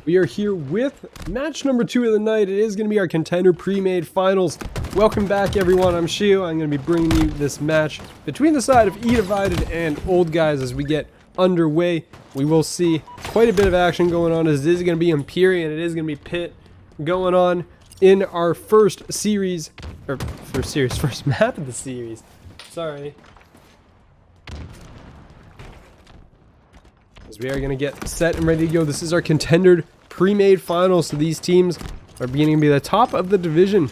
We are here with match number 2 of the night. It is going to be our Contender Premade Finals. Welcome back, everyone. I'm Shio. I'm going to be bringing you this match between the side of eDivided and Old Guys as we get underway. We will see quite a bit of action going on as it is going to be Empyrean. It is going to be Pit going on in our first series, or first map of the series. Sorry. As we are going to get set and ready to go. This is our Contender Premade Finals. So these teams are beginning to be the top of the division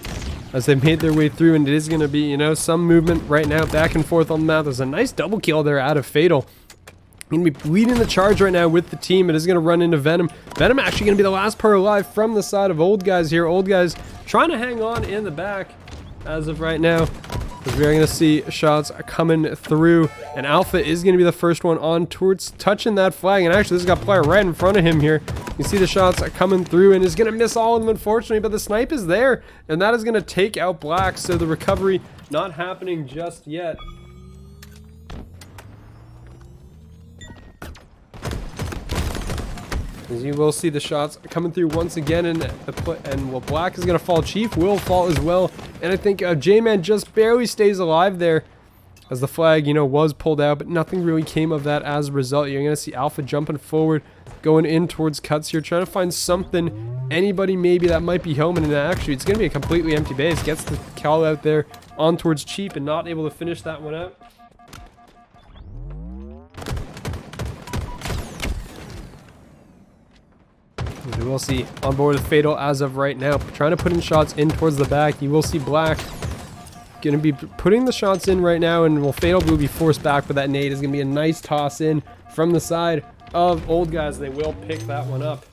as they made their way through. And it is going to be, you know, some movement right now back and forth on the map. There's a nice double kill there out of Fatal. Going to be leading the charge right now with the team. It is going to run into Venom. Venom actually going to be the last player alive from the side of Old Guys here. Old Guys trying to hang on in the back as of right now. As we are going to see shots coming through, and Alpha is going to be the first one on towards touching that flag. And actually, this has got a player right in front of him here. You see the shots coming through, and is going to miss all of them, unfortunately. But the snipe is there, and that is going to take out Black. So the recovery not happening just yet. As you will see the shots coming through once again, and well, Black is going to fall. Chief will fall as well. And I think J-Man just barely stays alive there as the flag, you know, was pulled out, but nothing really came of that as a result. You're going to see Alpha jumping forward, going in towards cuts here, trying to find something, anybody maybe that might be home. And actually, it's going to be a completely empty base. Gets the call out there on towards Chief and not able to finish that one out. You will see on board with Fatal as of right now, trying to put in shots in towards the back. You will see Black going to be putting the shots in right now, and will Fatal will be forced back, but that nade is going to be a nice toss in from the side of Old Guys. They will pick that one up.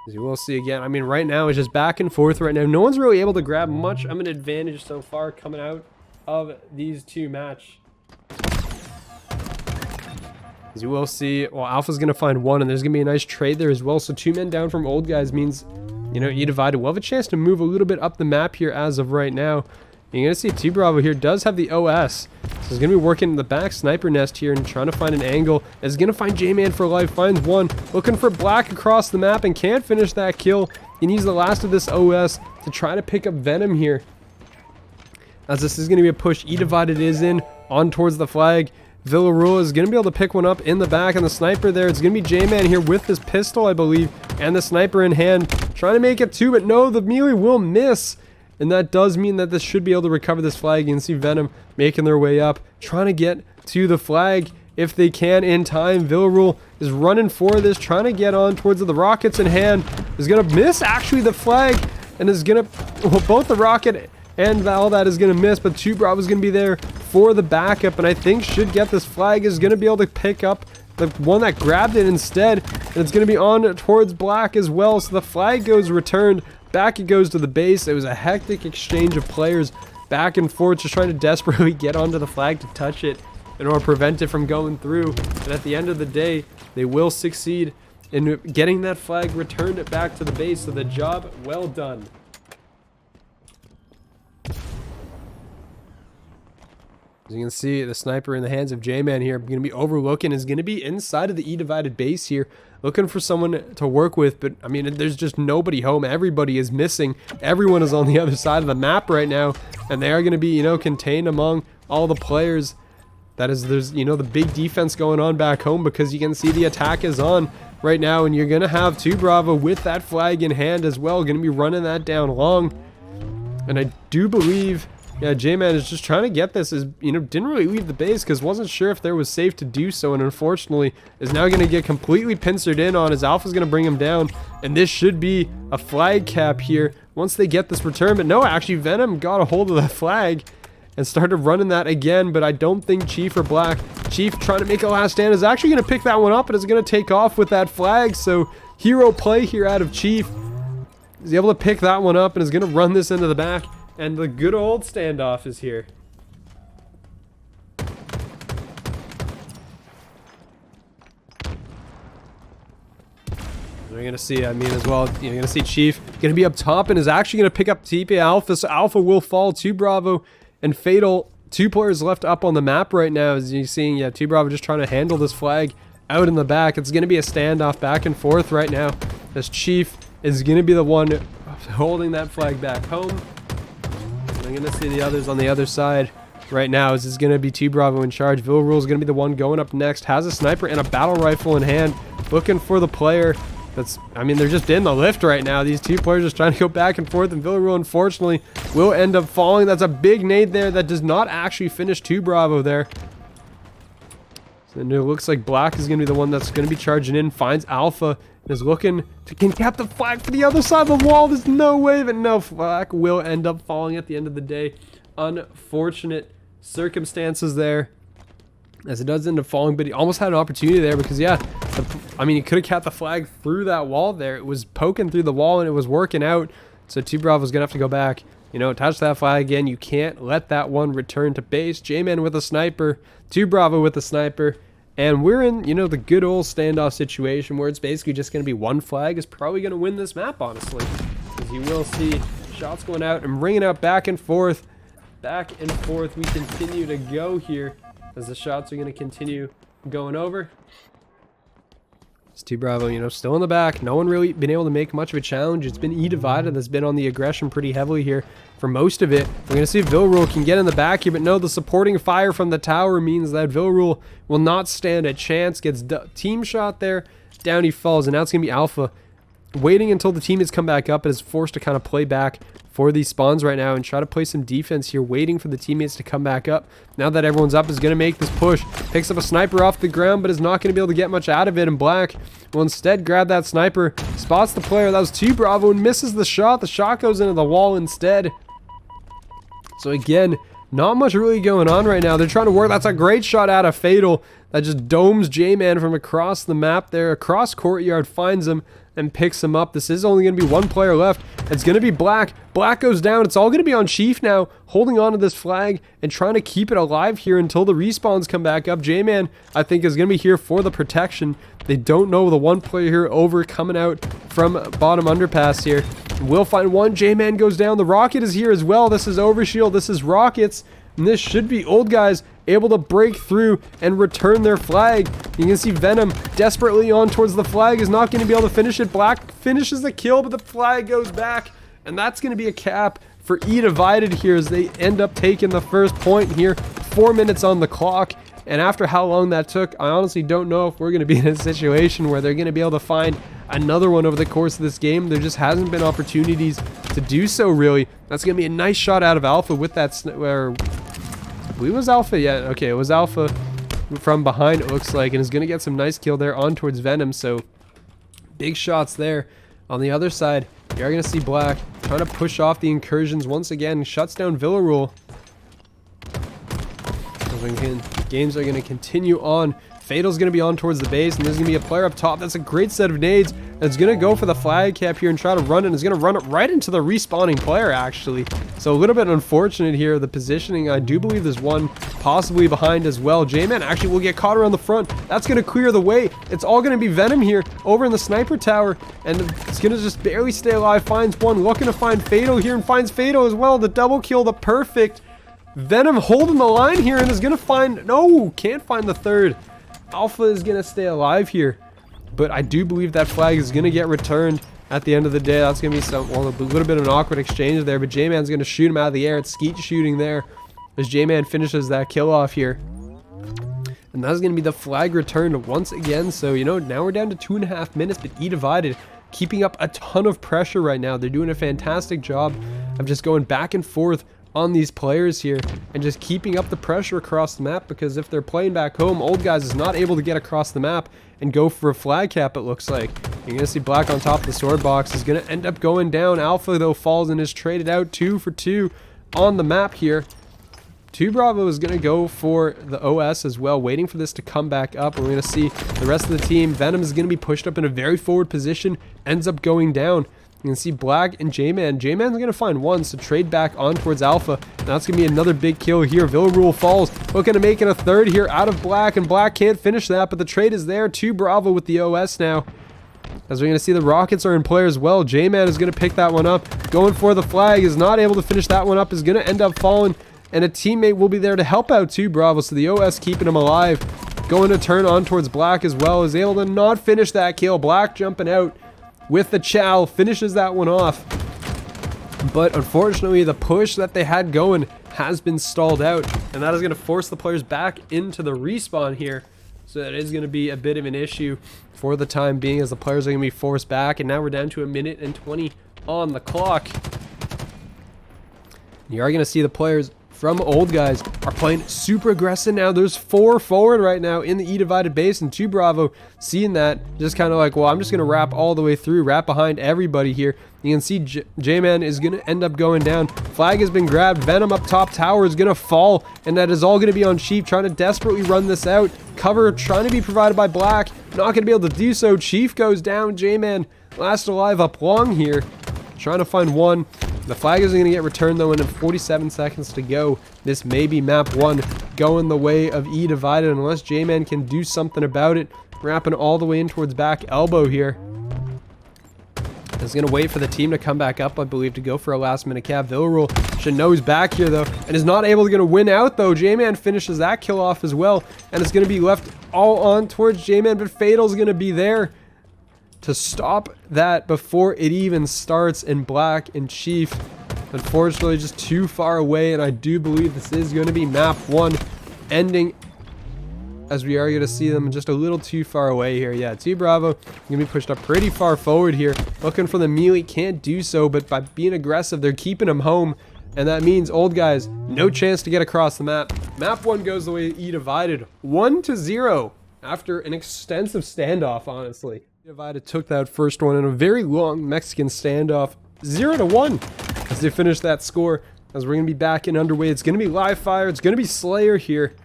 As you will see again, I mean, right now it's just back and forth right now. No one's really able to grab much of an advantage so far coming out of these two matches. As you will see, well, Alpha's going to find one, and there's going to be a nice trade there as well. So 2 men down from Old Guys means, you know, eDivided will have a chance to move a little bit up the map here as of right now. You're going to see T Bravo here does have the OS. So he's going to be working in the back sniper nest here and trying to find an angle. Is going to find J-Man for life, finds one. Looking for Black across the map and can't finish that kill. He needs the last of this OS to try to pick up Venom here. As this is going to be a push, eDivided is in on towards the flag. Villarula is going to be able to pick one up in the back, and the sniper there. It's going to be J-Man here with his pistol, I believe, and the sniper in hand. Trying to make it 2, but no, the melee will miss. And that does mean that this should be able to recover this flag. You can see Venom making their way up, trying to get to the flag if they can in time. Villarula is running for this, trying to get on towards the rockets in hand. Is going to miss, actually, the flag, and is going to, well, both the rocket and all that is going to miss, but 2 Bravo is going to be there for the backup, and I think should get this flag. Is going to be able to pick up the one that grabbed it instead, and it's going to be on towards Black as well. So the flag goes returned. Back it goes to the base. It was a hectic exchange of players back and forth, just trying to desperately get onto the flag to touch it in order to prevent it from going through. And at the end of the day, they will succeed in getting that flag returned back to the base. So the job well done. As you can see, the sniper in the hands of J-Man here going to be overlooking, is going to be inside of the eDivided base here, looking for someone to work with. But, I mean, there's just nobody home. Everybody is missing. Everyone is on the other side of the map right now, and they are going to be, you know, contained among all the players. That is, there's, you know, the big defense going on back home, because you can see the attack is on right now, and you're going to have 2 Bravo with that flag in hand as well, going to be running that down long. And I do believe... yeah, J-Man is just trying to get this, is, you know, didn't really leave the base because wasn't sure if there was safe to do so, and unfortunately is now going to get completely pincered in on as Alpha's going to bring him down, and this should be a flag cap here once they get this return. But no, actually Venom got a hold of that flag and started running that again, but I don't think Chief or Black. Chief trying to make a last stand is actually going to pick that one up and is going to take off with that flag. So hero play here out of Chief. Is able to pick that one up and is going to run this into the back. And the good old standoff is here. We're going to see, I mean, as well, you're going to see Chief going to be up top and is actually going to pick up TP Alpha. So Alpha will fall to Bravo and Fatal. 2 players left up on the map right now. As you're seeing, yeah, 2 Bravo just trying to handle this flag out in the back. It's going to be a standoff back and forth right now. This Chief is going to be the one holding that flag back home. And I'm going to see the others on the other side right now. This is going to be T-Bravo in charge. Villarreal is going to be the one going up next. Has a sniper and a battle rifle in hand. Looking for the player that's, I mean, they're just in the lift right now. These two players just trying to go back and forth. And Villarreal, unfortunately, will end up falling. That's a big nade there that does not actually finish T-Bravo there. And it looks like Black is going to be the one that's going to be charging in. Finds Alpha and is looking to cap the flag for the other side of the wall. There's no way, but no, Black will end up falling at the end of the day. Unfortunate circumstances there, as it does end up falling, but he almost had an opportunity there because, yeah, I mean, he could have capped the flag through that wall there. It was poking through the wall and it was working out. So T-Bravo's going to have to go back, you know, touch that flag again. You can't let that one return to base. J-Man with a sniper, T-Bravo with a sniper. And we're in, you know, the good old standoff situation where it's basically just going to be one flag is probably going to win this map, honestly. As you will see, shots going out and ringing out back and forth. Back and forth we continue to go here as the shots are going to continue going over. It's T-Bravo, you know, still in the back. No one really been able to make much of a challenge. It's been eDivided that's been on the aggression pretty heavily here for most of it. We're going to see if Villarreal can get in the back here, but no, the supporting fire from the tower means that Villarreal will not stand a chance. Gets team shot there. Down he falls, and now it's going to be Alpha waiting until the teammates come back up and is forced to kind of play back for these spawns right now and try to play some defense here, waiting for the teammates to come back up. Now that everyone's up, is going to make this push. Picks up a sniper off the ground, but is not going to be able to get much out of it. And Black will instead grab that sniper, spots the player. That was T-Bravo and misses the shot. The shot goes into the wall instead. So again, not much really going on right now. They're trying to work. That's a great shot out of Fatal. That just domes J-Man from across the map there. Across courtyard, finds him and picks him up. This is only going to be one player left. It's going to be Black. Black goes down. It's all going to be on Chief now, holding on to this flag and trying to keep it alive here until the respawns come back up. J-Man, I think, is going to be here for the protection. They don't know the one player here over coming out from bottom underpass here. We'll find one. J-Man goes down. The Rocket is here as well. This is Overshield. This is Rockets. And this should be Old Guys able to break through and return their flag. You can see Venom desperately on towards the flag. Is not going to be able to finish it. Black finishes the kill, but the flag goes back. And that's going to be a cap for eDivided here as they end up taking the first point here. 4 minutes on the clock. And after how long that took, I honestly don't know if we're going to be in a situation where they're going to be able to find another one over the course of this game. There just hasn't been opportunities to do so, really. That's going to be a nice shot out of Alpha with that, where I believe it was Alpha. Yeah, okay, it was Alpha from behind, it looks like, and is going to get some nice kill there on towards Venom. So big shots there. On the other side, you're going to see Black trying to push off the incursions once again. Shuts down Villarreal. Games are going to continue on. Fatal's going to be on towards the base, and there's going to be a player up top. That's a great set of nades. It's going to go for the flag cap here and try to run it. And it's going to run it right into the respawning player, actually. So a little bit unfortunate here, the positioning. I do believe there's one possibly behind as well. J-Man actually will get caught around the front. That's going to clear the way. It's all going to be Venom here over in the sniper tower. And it's going to just barely stay alive. Finds one, looking to find Fatal here, and finds Fatal as well. The double kill, the perfect. Venom holding the line here and is going to find... No, can't find the third. Alpha is going to stay alive here. But I do believe that flag is going to get returned at the end of the day. That's going to be some, well, a little bit of an awkward exchange there. But J-Man's going to shoot him out of the air. It's skeet shooting there as J-Man finishes that kill off here. And that's going to be the flag returned once again. So, you know, now we're down to 2.5 minutes. But eDivided keeping up a ton of pressure right now. They're doing a fantastic job of just going back and forth on these players here and just keeping up the pressure across the map, because if they're playing back home, Old Guys is not able to get across the map and go for a flag cap, it looks like. You're going to see Black on top of the sword box. Is going to end up going down. Alpha, though, falls and is traded out 2 for 2 on the map here. T-Bravo is going to go for the OS as well, waiting for this to come back up. We're going to see the rest of the team. Venom is going to be pushed up in a very forward position, ends up going down. You can see Black and J-Man. J-Man's going to find one, so trade back on towards Alpha. And that's going to be another big kill here. Villarreal falls. Looking to make it a third here out of Black, and Black can't finish that, but the trade is there. T-Bravo with the OS now. As we're going to see, the Rockets are in play as well. J-Man is going to pick that one up. Going for the flag, is not able to finish that one up, is going to end up falling. And a teammate will be there to help out T-Bravo, so the OS keeping him alive. going to turn on towards Black as well. Is able to not finish that kill. Black jumping out with the chow. Finishes that one off. But unfortunately, the push that they had going has been stalled out. And that is going to force the players back into the respawn here. So that is going to be a bit of an issue for the time being, as the players are going to be forced back. And now we're down to 1 minute and 20 on the clock. You are going to see the players from Old Guys are playing super aggressive now. There's 4 forward right now in the eDivided base, and 2 Bravo seeing that, just kind of like, well, I'm just going to wrap all the way through, wrap behind everybody here. You can see J-Man is going to end up going down. Flag has been grabbed. Venom up top tower is going to fall, and that is all going to be on Chief, trying to desperately run this out. Cover trying to be provided by Black. Not going to be able to do so. Chief goes down. J-Man last alive up long here, trying to find one. The flag isn't going to get returned though, and in 47 seconds to go. This may be map 1 going the way of eDivided unless J-Man can do something about it. Wrapping all the way in towards back elbow here. Is going to wait for the team to come back up, I believe, to go for a last minute cap. Villarreal should know he's back here though, and is not able to win out though. J-Man finishes that kill off as well, and it's going to be left all on towards J-Man, but Fatal's going to be there to stop that before it even starts. In Black and Chief, unfortunately, just too far away, and I do believe this is going to be map 1 ending, as we are going to see them just a little too far away here. Yeah, 2 Bravo going to be pushed up pretty far forward here, looking for the melee, can't do so, but by being aggressive, they're keeping them home, and that means Old Guys, no chance to get across the map. Map 1 goes the way of eDivided, 1-0 after an extensive standoff, honestly. eDivided took that first one in a very long Mexican standoff, 0-1 as they finish that score. As we're going to be back in underway, it's going to be live fire, it's going to be Slayer here,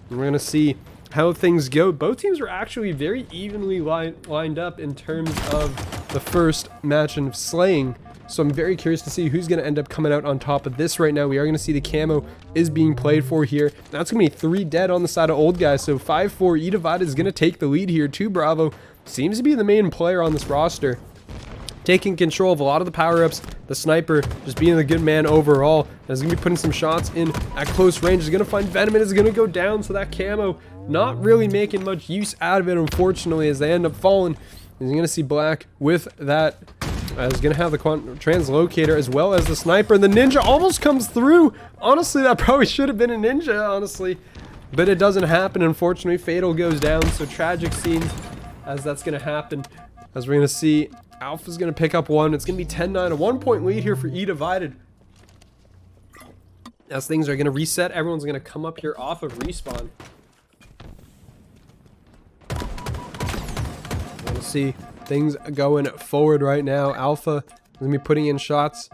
and we're going to see how things go. Both teams were actually very evenly lined up in terms of the first match of slaying, so I'm very curious to see who's going to end up coming out on top of this right now. We are going to see the camo is being played for here. That's going to be 3 dead on the side of Old Guys, so 5-4 eDivided is going to take the lead here. 2 Bravo seems to be the main player on this roster, taking control of a lot of the power-ups. The sniper just being a good man overall. Is going to be putting some shots in at close range. Is going to find Venom and is going to go down. So that camo not really making much use out of it, unfortunately, as they end up falling. You're going to see Black with that. Is going to have the translocator as well as the sniper. And the ninja almost comes through. Honestly, that probably should have been a ninja, honestly. But it doesn't happen, unfortunately. Fatal goes down. So tragic scenes as that's going to happen. As we're going to see Alpha's going to pick up 1. It's going to be 10-9. A 1-point lead here for eDivided. As things are going to reset, everyone's going to come up here off of respawn. We're going to see things going forward right now. Alpha is going to be putting in shots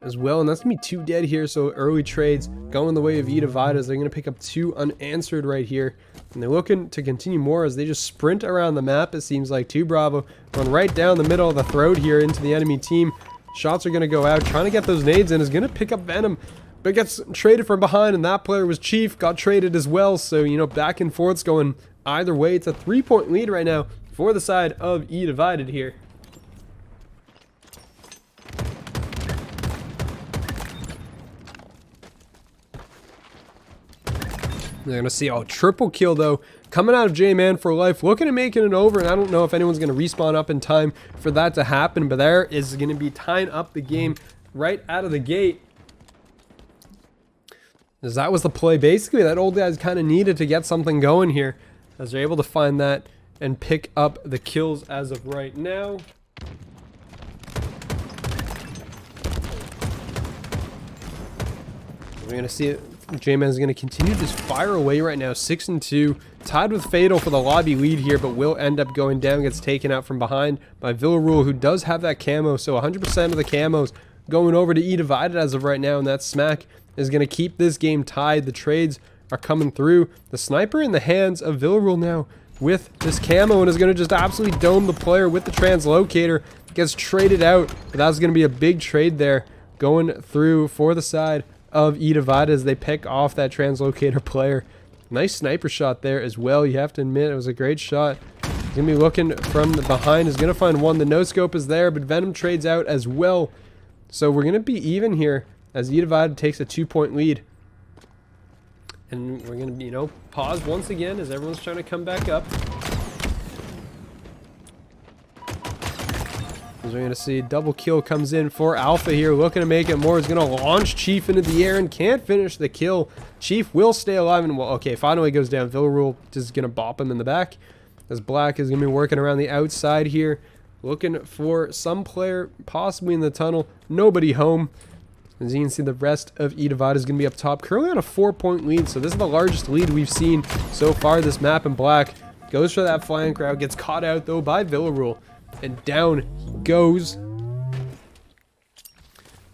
as well, and that's going to be 2 dead here, so early trades going the way of eDivided as they're going to pick up 2 unanswered right here. And they're looking to continue more as they just sprint around the map, it seems like. 2 Bravo run right down the middle of the throat here into the enemy team. Shots are going to go out, trying to get those nades in, is going to pick up Venom, but gets traded from behind, and that player was Chief, got traded as well. So, you know, back and forth's going either way. It's a 3-point lead right now for the side of eDivided here. They're going to see a triple kill, though, coming out of J-Man for life, looking at making it over, and I don't know if anyone's going to respawn up in time for that to happen, but there is going to be tying up the game right out of the gate. As that was the play, basically, that Old Guys kind of needed to get something going here, as they're able to find that and pick up the kills as of right now. We're going to see it. J-Man is going to continue to just fire away right now. 6-2, tied with Fatal for the lobby lead here, but will end up going down, gets taken out from behind by Villarreal, who does have that camo. So 100% of the camos going over to eDivided as of right now, and that smack is going to keep this game tied. The trades are coming through. The sniper in the hands of Villarreal now with this camo, and is going to just absolutely dome the player with the translocator. Gets traded out, but that's going to be a big trade there going through for the side of eDivided as they pick off that translocator player. Nice sniper shot there as well. You have to admit, it was a great shot. He's going to be looking from the behind. He's going to find one. The no-scope is there, but Venom trades out as well. So we're going to be even here as eDivided takes a 2-point lead. And we're going to, you know, pause once again as everyone's trying to come back up. As we're going to see double kill comes in for Alpha here, looking to make it more. He's going to launch Chief into the air and can't finish the kill. Chief will stay alive and, well, okay, finally goes down. Villarreal just going to bop him in the back. As Black is going to be working around the outside here, looking for some player possibly in the tunnel. Nobody home. As you can see, the rest of eDivided is going to be up top, currently on a 4-point lead. So this is the largest lead we've seen so far this map. And Black goes for that flank route, gets caught out though by Villarreal, and down he goes.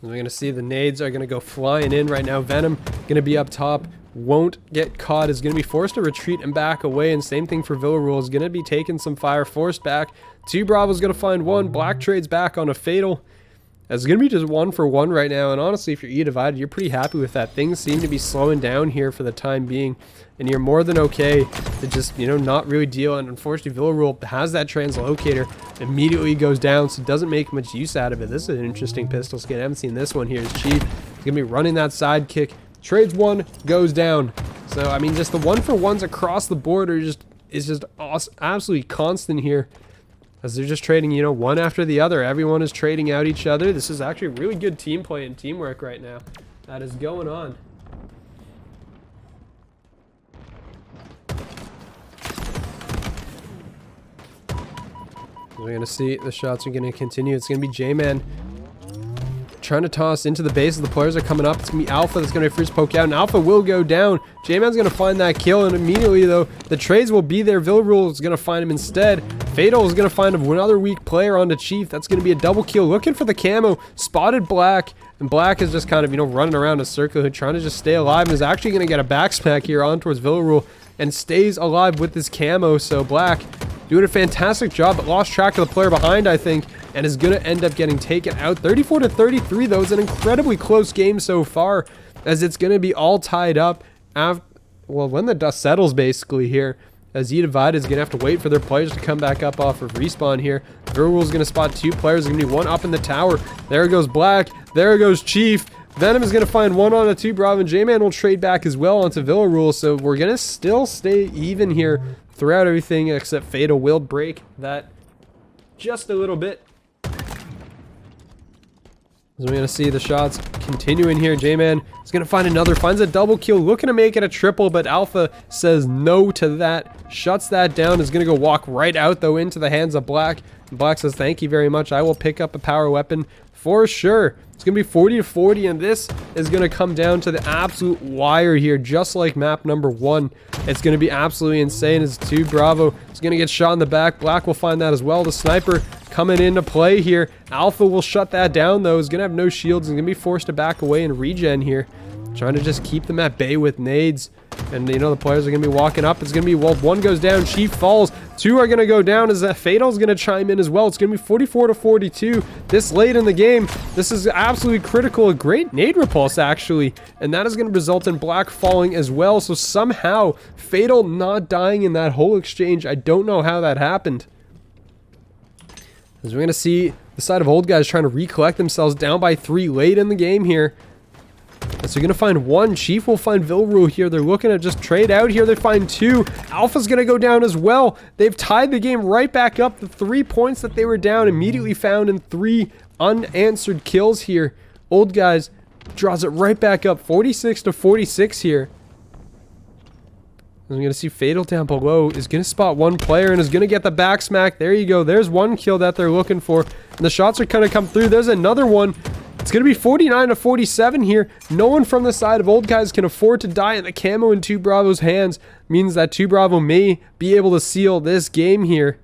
We're going to see the nades are going to go flying in right now. Venom going to be up top, won't get caught, is going to be forced to retreat and back away. And same thing for Villarreal, is going to be taking some fire, forced back. 2 Bravo's going to find 1. Black trades back on a fatal. It's going to be just 1 for 1 right now, and honestly, if you're eDivided, you're pretty happy with that. Things seem to be slowing down here for the time being, and you're more than okay to just, you know, not really deal. And unfortunately, Villarreal has that translocator, immediately goes down, so doesn't make much use out of it. This is an interesting pistol skin. I haven't seen this one here. Is Chief. He's going to be running that sidekick. Trades 1, goes down. So, I mean, just the 1 for 1s across the board are just awesome, absolutely constant here. As they're just trading, you know, one after the other. Everyone is trading out each other. This is actually really good team play and teamwork right now that is going on. We're going to see the shots are going to continue. It's going to be J-Man trying to toss into the base. The players are coming up. It's going to be Alpha that's going to first poke out, and Alpha will go down. J-Man's going to find that kill, and immediately, though, the trades will be there. Villarreal is going to find him instead. Fatal is going to find another weak player onto Chief. That's going to be a double kill. Looking for the camo. Spotted Black, and Black is just kind of, you know, running around a circle, trying to just stay alive, and is actually going to get a backsmack here on towards Villarreal, and stays alive with this camo. So Black doing a fantastic job, but lost track of the player behind, I think, and is going to end up getting taken out. 34-33, though, is an incredibly close game so far, as it's going to be all tied up after, well, when the dust settles, basically, here, as eDivided is going to have to wait for their players to come back up off of respawn here. Villarreal is going to spot 2 players. There's going to be 1 up in the tower. There goes Black. There goes Chief. Venom is going to find 1 on a 2 Bravo, and J-Man will trade back as well onto Villarreal. So we're going to still stay even here throughout everything, except Fatal will break that just a little bit. So we're going to see the shots continuing here. J-Man is going to find another, finds a double kill, looking to make it a triple, but Alpha says no to that, shuts that down, is going to go walk right out, though, into the hands of Black. And Black says, thank you very much. I will pick up a power weapon for sure. It's going to be 40-40, and this is going to come down to the absolute wire here, just like map number 1. It's going to be absolutely insane as 2 Bravo is going to get shot in the back. Black will find that as well. The sniper coming into play here. Alpha will shut that down, though. He's going to have no shields and going to be forced to back away and regen here. Trying to just keep them at bay with nades. And, you know, the players are going to be walking up. It's going to be, well, 1 goes down. Chief falls. 2 are going to go down as that Fatal's going to chime in as well. It's going to be 44-42 this late in the game. This is absolutely critical. A great nade repulse, actually. And that is going to result in Black falling as well. So somehow, Fatal not dying in that whole exchange. I don't know how that happened. As we're going to see the side of old guys trying to recollect themselves, down by 3 late in the game here. So you're going to find 1. Chief will find Villarreal here. They're looking to just trade out here. They find 2. Alpha's going to go down as well. They've tied the game right back up. The 3 points that they were down immediately found in 3 unanswered kills here. Old guys draws it right back up. 46-46 here. I'm going to see Fatal down below is going to spot 1 player and is going to get the back smack. There you go. There's 1 kill that they're looking for. And the shots are going to come through. There's another one. It's going to be 49-47 here. No one from the side of old guys can afford to die, and the camo in 2 Bravo's hands means that 2 Bravo may be able to seal this game here.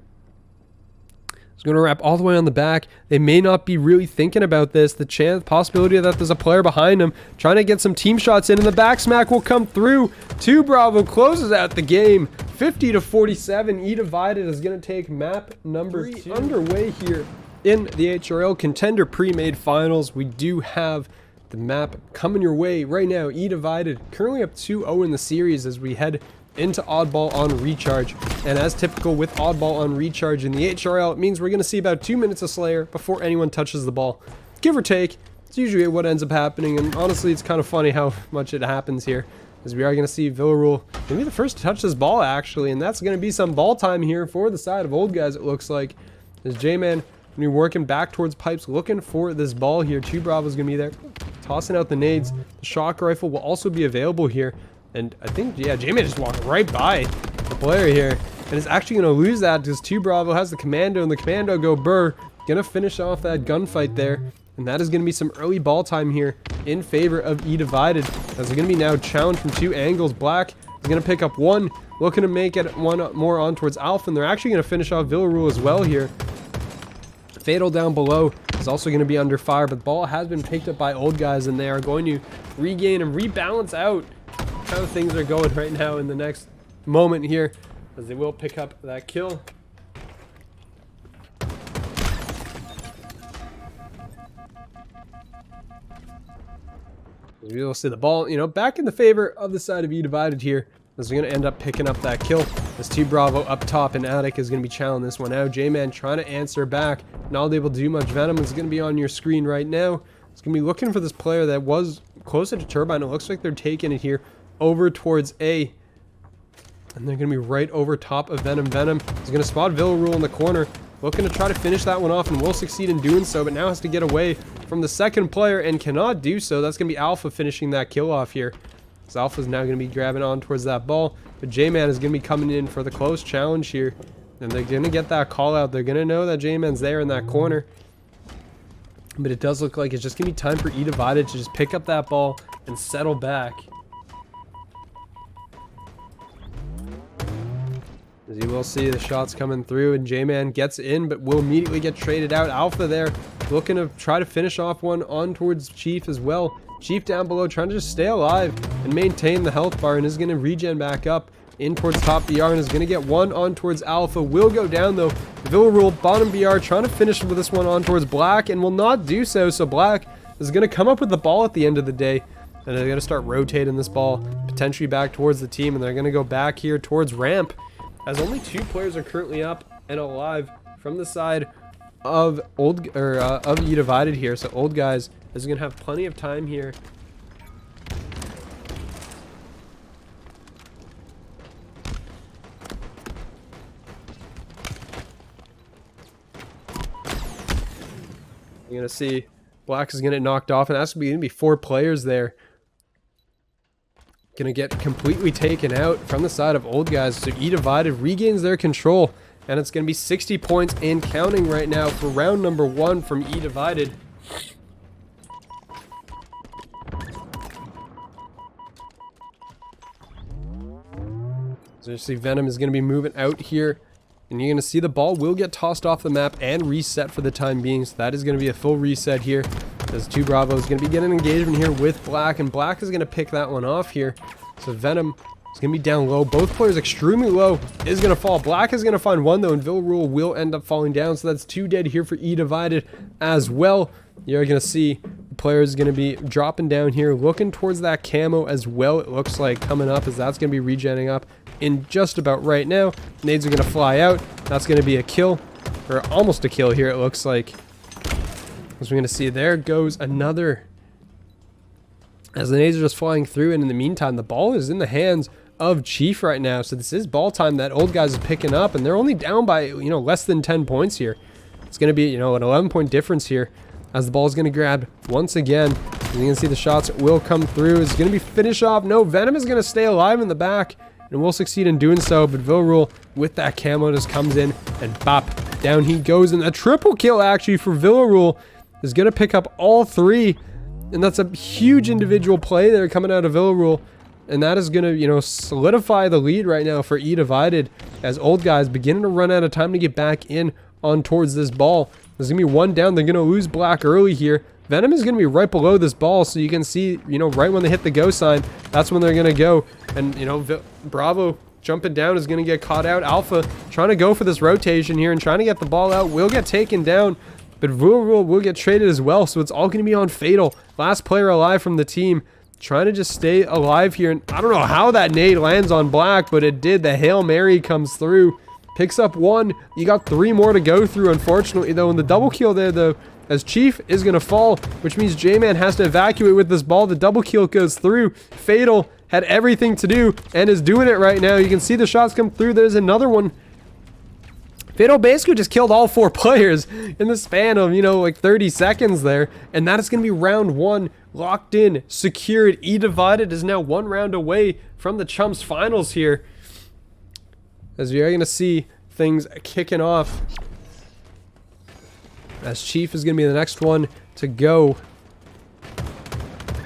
It's going to wrap all the way on the back. They may not be really thinking about this. The possibility that there's a player behind them trying to get some team shots in, and the back smack will come through. 2 Bravo closes out the game. 50-47. eDivided is going to take map number 2 underway here in the HRL Contender Premade Finals. We do have the map coming your way right now. eDivided currently up 2-0 in the series as we head into Oddball on Recharge. And as typical with Oddball on Recharge in the HRL, it means we're going to see about 2 minutes of Slayer before anyone touches the ball. Give or take. It's usually what ends up happening, and honestly, it's kind of funny how much it happens here. as we are going to see Villarreal maybe the first to touch this ball, actually, and that's going to be some ball time here for the side of Old Guys, it looks like, as J-Man going to be working back towards pipes, looking for this ball here. 2 Bravo's going to be there, tossing out the nades. The shock rifle will also be available here, and I think, yeah, J-Man just walked right by the player here, and is actually going to lose that because 2 Bravo has the commando, and the commando go burr, going to finish off that gunfight there. And that is going to be some early ball time here in favor of eDivided. As they're going to be now challenged from 2 angles. Black is going to pick up 1, looking to make it 1 more on towards Alpha. And they're actually going to finish off Villarreal as well here. Fatal down below is also going to be under fire. But the ball has been picked up by Old Guys. And they are going to regain and rebalance out how things are going right now in the next moment here. As they will pick up that kill. We will see the ball, back in the favor of the side of eDivided here. As we're going to end up picking up that kill. As 2 Bravo up top and Attic is going to be challenging this one out. J-Man trying to answer back. Not able to do much. Venom is going to be on your screen right now. It's going to be looking for this player that was closer to Turbine. It looks like they're taking it here over towards A. And they're going to be right over top of Venom. Venom is going to spot Villarreal in the corner. Looking to try to finish that one off and will succeed in doing so, but now has to get away from the second player and cannot do so. That's going to be Alpha finishing that kill off here. So Alpha's now going to be grabbing on towards that ball, but J-Man is going to be coming in for the close challenge here. And they're going to get that call out. They're going to know that J-Man's there in that corner. But it does look like it's just going to be time for eDivided to just pick up that ball and settle back. As you will see, the shots coming through, and J-Man gets in, but will immediately get traded out. Alpha there, looking to try to finish off one on towards Chief as well. Chief down below, trying to just stay alive and maintain the health bar, and is going to regen back up in towards top BR, and is going to get one on towards Alpha. Will go down, though. Villarreal, bottom BR, trying to finish with this one on towards Black, and will not do so. So Black is going to come up with the ball at the end of the day, and they're going to start rotating this ball, potentially back towards the team, and they're going to go back here towards ramp. As only 2 players are currently up and alive from the side of of eDivided here, so Old Guys is going to have plenty of time here. You're going to see Black is going to get knocked off, and that's going to be 4 players there. Gonna get completely taken out from the side of Old Guys. So eDivided regains their control, and it's gonna be 60 points and counting right now for round number 1 from eDivided. So you see Venom is gonna be moving out here, and you're gonna see the ball will get tossed off the map and reset for the time being. So that is gonna be a full reset here. As 2 Bravo is going to be getting engagement here with Black, and Black is going to pick that one off here. So Venom is going to be down low. Both players extremely low. Is going to fall. Black is going to find 1, though, and Villarreal will end up falling down. So that's 2 dead here for eDivided as well. You're going to see the player is going to be dropping down here, looking towards that camo as well. It looks like coming up, as that's going to be regenning up in just about right now. Nades are going to fly out. That's going to be a kill, or almost a kill here, it looks like. As we're going to see, there goes another. As the nades are just flying through, and in the meantime, the ball is in the hands of Chief right now. So this is ball time that Old Guys is picking up, and they're only down by, less than 10 points here. It's going to be, an 11-point difference here, as the ball is going to grab once again. And you can see the shots will come through. It's going to be finish off. No, Venom is going to stay alive in the back, and will succeed in doing so. But Villarreal with that camo just comes in, and bop, down he goes. And a triple kill actually for Villarreal. Is going to pick up all 3, and that's a huge individual play there coming out of Villarreal, and that is going to, solidify the lead right now for eDivided, as Old Guys beginning to run out of time to get back in on towards this ball. There's going to be 1 down. They're going to lose Black early here. Venom is going to be right below this ball, so you can see, right when they hit the go sign, that's when they're going to go, and, Bravo jumping down is going to get caught out. Alpha trying to go for this rotation here and trying to get the ball out, will get taken down. But Villarreal will get traded as well, so it's all going to be on Fatal. Last player alive from the team, trying to just stay alive here. And I don't know how that nade lands on Black, but it did. The Hail Mary comes through, picks up 1. You got 3 more to go through, unfortunately, though. And the double kill there, though, as Chief is going to fall, which means J-Man has to evacuate with this ball. The double kill goes through. Fatal had everything to do and is doing it right now. You can see the shots come through. There's another one. Fatal basically just killed all 4 players in the span of, you know, like 30 seconds there. And that is going to be round 1, locked in, secured. eDivided is now 1 round away from the Chumps finals here, as we are going to see things kicking off, as Chief is going to be the next one to go.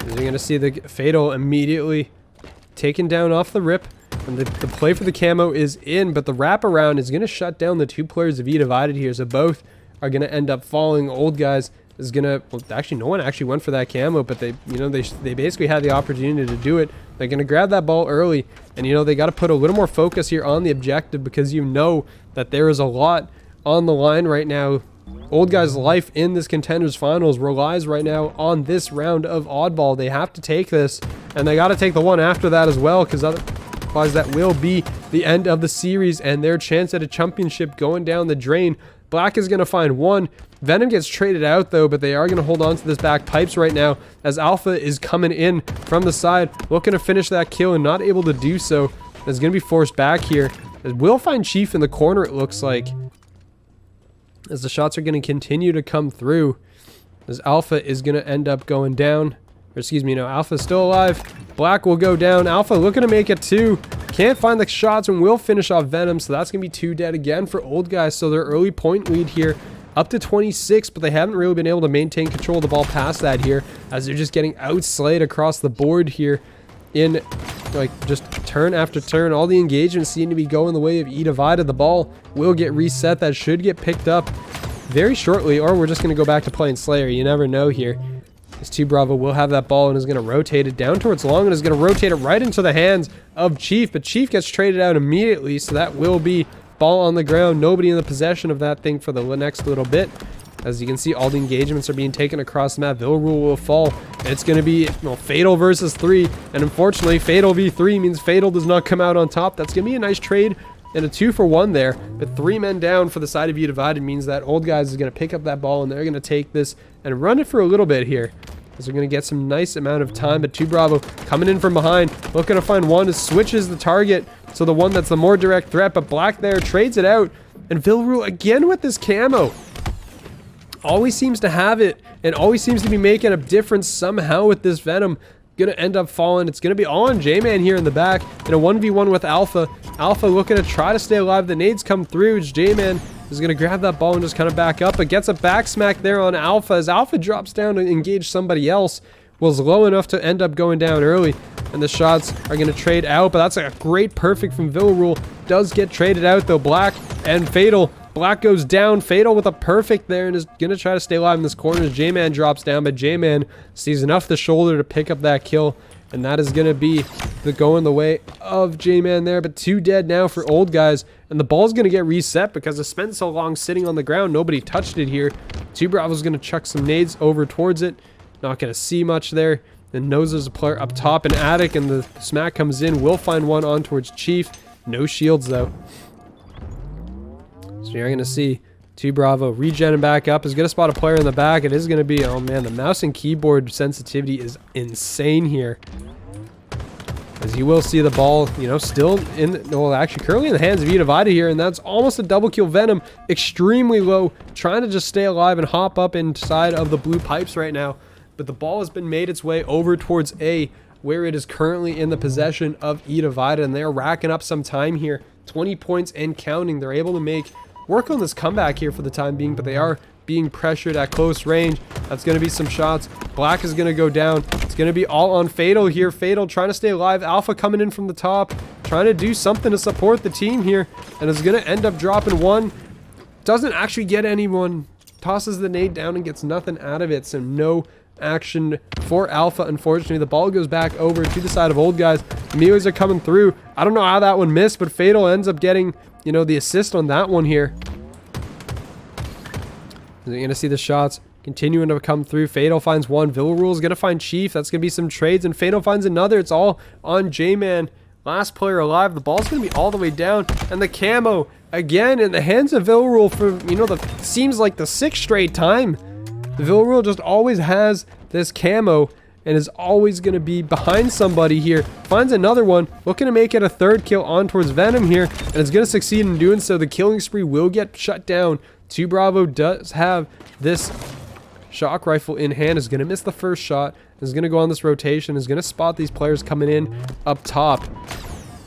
As you're going to see the Fatal immediately taken down off the rip. And the play for the camo is in, but the wraparound is going to shut down the 2 players of eDivided here. So both are going to end up falling. Old Guys is going to, well, actually no one actually went for that camo, but they, you know, they basically had the opportunity to do it. They're going to grab that ball early, and you know, they got to put a little more focus here on the objective, because you know that there is a lot on the line right now. Old Guys' life in this Contenders Finals relies right now on this round of oddball. They have to take this, and they got to take the one after that as well, because otherwise that will be the end of the series and their chance at a championship going down the drain. Black is going to find 1. Venom gets traded out though, but they are going to hold on to this back pipes right now, as Alpha is coming in from the side, looking to finish that kill and not able to do so. It's going to be forced back here. We'll find Chief in the corner, it looks like, as the shots are going to continue to come through, as Alpha is going to end up going down. Or excuse me, no, Alpha's still alive. Black will go down. Alpha looking to make it 2. Can't find the shots and will finish off Venom, so that's going to be 2 dead again for Old Guys. So their early point lead here up to 26, but they haven't really been able to maintain control of the ball past that here, as they're just getting outslayed across the board here in like just turn after turn. All the engagements seem to be going the way of eDivided. The ball will get reset. That should get picked up very shortly, or we're just going to go back to playing Slayer. You never know here. This 2 Bravo will have that ball and is going to rotate it down towards long and is going to rotate it right into the hands of Chief, but Chief gets traded out immediately, so that will be ball on the ground. Nobody in the possession of that thing for the next little bit. As you can see, all the engagements are being taken across the map. Villarule will fall. It's going to be, well, Fatal versus 3, and unfortunately Fatal v3 means Fatal does not come out on top. That's going to be a nice trade and a 2-for-1 there, but 3 men down for the side of eDivided means that Old Guys is going to pick up that ball and they're going to take this and run it for a little bit here, as they're going to get some nice amount of time. But 2 Bravo coming in from behind, looking to find 1, switches the target, so the one that's the more direct threat, but Black there trades it out, and Villarule again with this camo. Always seems to have it, and always seems to be making a difference somehow with this Venom. Gonna end up falling. It's gonna be all on J-Man here in the back in a 1v1 with Alpha. Alpha looking to try to stay alive. The nades come through. J-Man is gonna grab that ball and just kind of back up, but gets a back smack there on Alpha, as Alpha drops down to engage somebody else. Was low enough to end up going down early, and the shots are gonna trade out, but that's a great perfect from Villarule. Does get traded out though. Black and Fatal. Black goes down. Fatal with a perfect there and is going to try to stay alive in this corner as J-Man drops down, but J-Man sees enough the shoulder to pick up that kill, and that is going to be going the way of J-Man there. But 2 dead now for Old Guys, and the ball's going to get reset because it spent so long sitting on the ground. Nobody touched it here. 2 Bravo's going to chuck some nades over towards it. Not going to see much there. Then knows there's a player up top in Attic, and the smack comes in. Will find 1 on towards Chief. No shields though. So you're going to see 2 Bravo regen back up. Is going to spot a player in the back. It is going to be, oh man, the mouse and keyboard sensitivity is insane here. As you will see the ball, you know, still in, well, actually currently in the hands of eDivided here, and that's almost a double kill. Venom extremely low, trying to just stay alive and hop up inside of the blue pipes right now. But the ball has been made its way over towards A, where it is currently in the possession of eDivided, and they're racking up some time here. 20 points and counting. They're able to work on this comeback here for the time being, but they are being pressured at close range. That's going to be some shots. Black is going to go down. It's going to be all on Fatal here. Fatal trying to stay alive. Alpha coming in from the top, trying to do something to support the team here, and is going to end up dropping 1. Doesn't actually get anyone. Tosses the nade down and gets nothing out of it, so no action for Alpha. Unfortunately, the ball goes back over to the side of Old Guys. Melees are coming through. I don't know how that one missed, but Fatal ends up getting, you know, the assist on that one here. You're going to see the shots continuing to come through. Fatal finds 1. Villarule is going to find Chief. That's going to be some trades, and Fatal finds another. It's all on J-Man. Last player alive. The ball's going to be all the way down, and the camo again in the hands of Villarule for, you know, seems like the 6th straight time. The Villarule just always has this camo, and is always going to be behind somebody here. Finds another one, looking to make it a third kill on towards Venom here, and is going to succeed in doing so. The killing spree will get shut down. 2 Bravo does have this shock rifle in hand, is going to miss the first shot, is going to go on this rotation, is going to spot these players coming in up top.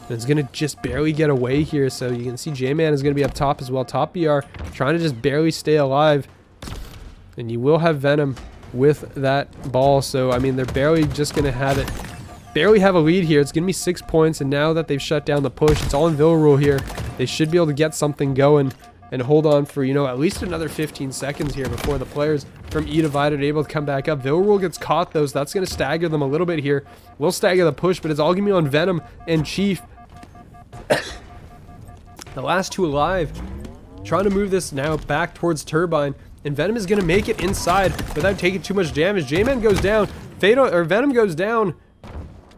And it's going to just barely get away here, so you can see J-Man is going to be up top as well. Top BR trying to just barely stay alive. And you will have Venom with that ball, so I mean they're barely just going to have it. Barely have a lead here. It's going to be 6 points, and now that they've shut down the push, it's all in Villarule here. They should be able to get something going and hold on for, you know, at least another 15 seconds here before the players from eDivided are able to come back up. Villarule gets caught though, so that's going to stagger them a little bit here. Will stagger the push, but it's all going to be on Venom and Chief. The last 2 alive, trying to move this now back towards Turbine, and Venom is going to make it inside without taking too much damage. J-Man goes down, Venom goes down.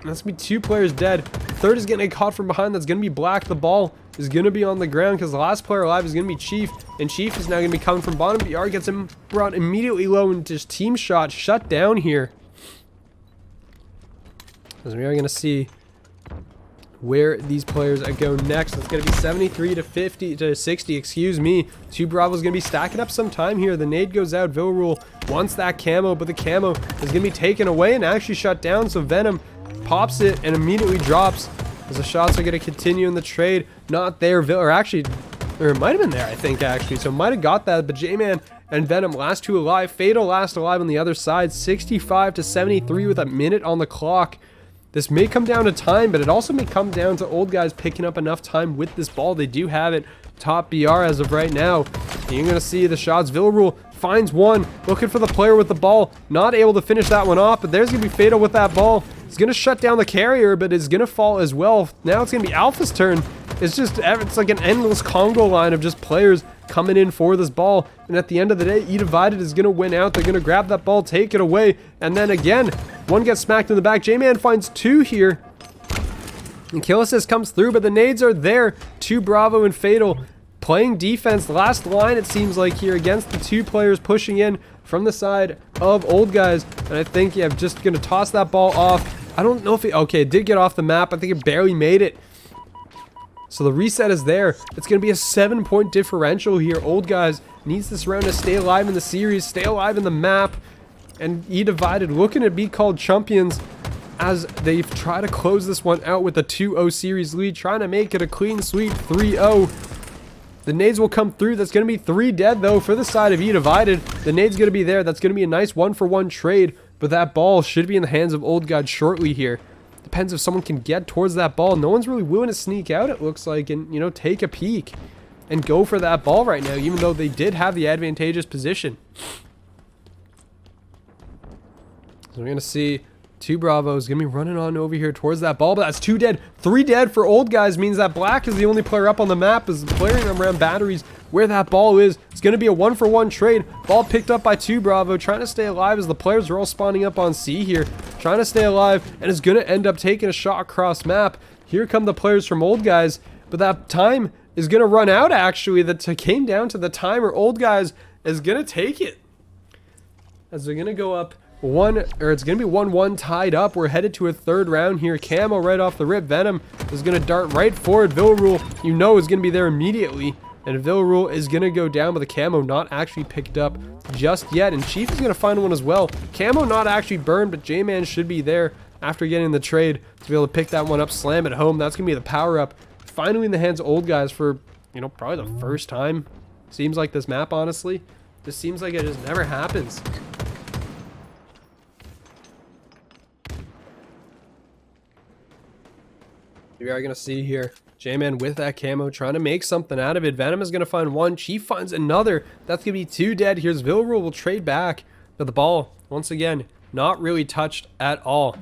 That's going to be 2 players dead. Third is getting caught from behind. That's going to be Black. The ball is going to be on the ground because the last player alive is going to be Chief, and Chief is now going to be coming from bottom. BR gets him brought immediately low and just team shot shut down here. As we are going to see where these players go next. It's going to be 73 to 60, excuse me. 2 Bravo's going to be stacking up some time here. The nade goes out. Villarule wants that camo, but the camo is going to be taken away and actually shut down. So Venom pops it and immediately drops as the shots are going to continue in the trade. Not there. Or it might have been there, I think, actually. So might have got that, but J-Man and Venom last 2 alive. Fatal last alive on the other side. 65 to 73 with a minute on the clock. This may come down to time, but it also may come down to old guys picking up enough time with this ball. They do have it. Top BR as of right now. And you're going to see the shots. Villarule finds one. Looking for the player with the ball. Not able to finish that one off, but there's going to be Fatal with that ball. He's going to shut down the carrier, but it's going to fall as well. Now it's going to be Alpha's turn. It's like an endless Congo line of just players coming in for this ball. And at the end of the day, eDivided is going to win out. They're going to grab that ball, take it away. And then again, one gets smacked in the back. J-Man finds 2 here. And kill assist comes through, but the nades are there. 2 Bravo and Fatal playing defense. Last line, it seems like, here against the 2 players pushing in from the side of old guys. And I think, yeah, I'm just going to toss that ball off. I don't know if it... Okay, it did get off the map. I think it barely made it. So the reset is there. It's going to be a 7-point differential here. Old guys needs this round to stay alive in the series, stay alive in the map. And eDivided looking to be called Chumpions as they try to close this one out with a 2-0 series lead, trying to make it a clean sweep 3-0. The nades will come through. That's going to be 3 dead, though, for the side of eDivided. The nade's going to be there. That's going to be a nice 1-for-1 trade, but that ball should be in the hands of old guys shortly here. Depends if someone can get towards that ball. No one's really willing to sneak out, it looks like, and, you know, take a peek and go for that ball right now, even though they did have the advantageous position. So we're going to see 2 Bravos going to be running on over here towards that ball, but that's 2 dead. 3 dead for old guys means that Black is the only player up on the map, is clearing around batteries where that ball is. It's going to be a 1-for-1 trade. Ball picked up by 2 Bravo, trying to stay alive as the players are all spawning up on C here, trying to stay alive, and is going to end up taking a shot across map. Here come the players from old guys, but that time is going to run out, actually. That came down to the time where old guys is going to take it. As they're going to go up it's going to be 1-1 tied up. We're headed to a 3rd round here. Camo right off the rip. Venom is going to dart right forward. Villarule, you know, is going to be there immediately. And Villarule is going to go down, but the camo not actually picked up just yet. And Chief is going to find one as well. Camo not actually burned, but J-Man should be there after getting the trade to be able to pick that one up, slam it home. That's going to be the power-up. Finally in the hands of old guys for, you know, probably the first time. Seems like this map, honestly. This seems like it just never happens. We are going to see here J-Man with that camo trying to make something out of it. Venom is going to find 1. Chief finds another. That's going to be 2 dead. Here's Villarule will trade back. But the ball, once again, not really touched at all.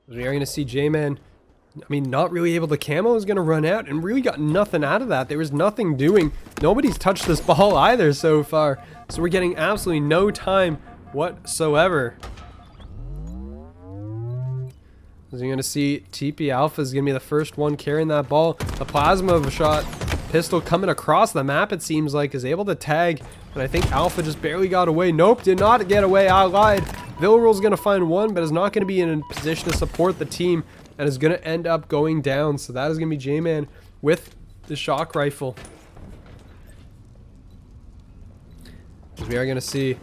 We are going to see J-Man, I mean, not really able. The camo is going to run out and really got nothing out of that. There was nothing doing. Nobody's touched this ball either so far. So we're getting absolutely no time whatsoever. As you're going to see, TP Alpha is going to be the first one carrying that ball. The plasma of a shot. Pistol coming across the map, it seems like, is able to tag. And I think Alpha just barely got away. Nope, did not get away. I lied. Villarreal's going to find one, but is not going to be in a position to support the team and is going to end up going down. So that is going to be J-Man with the shock rifle. We are going to see,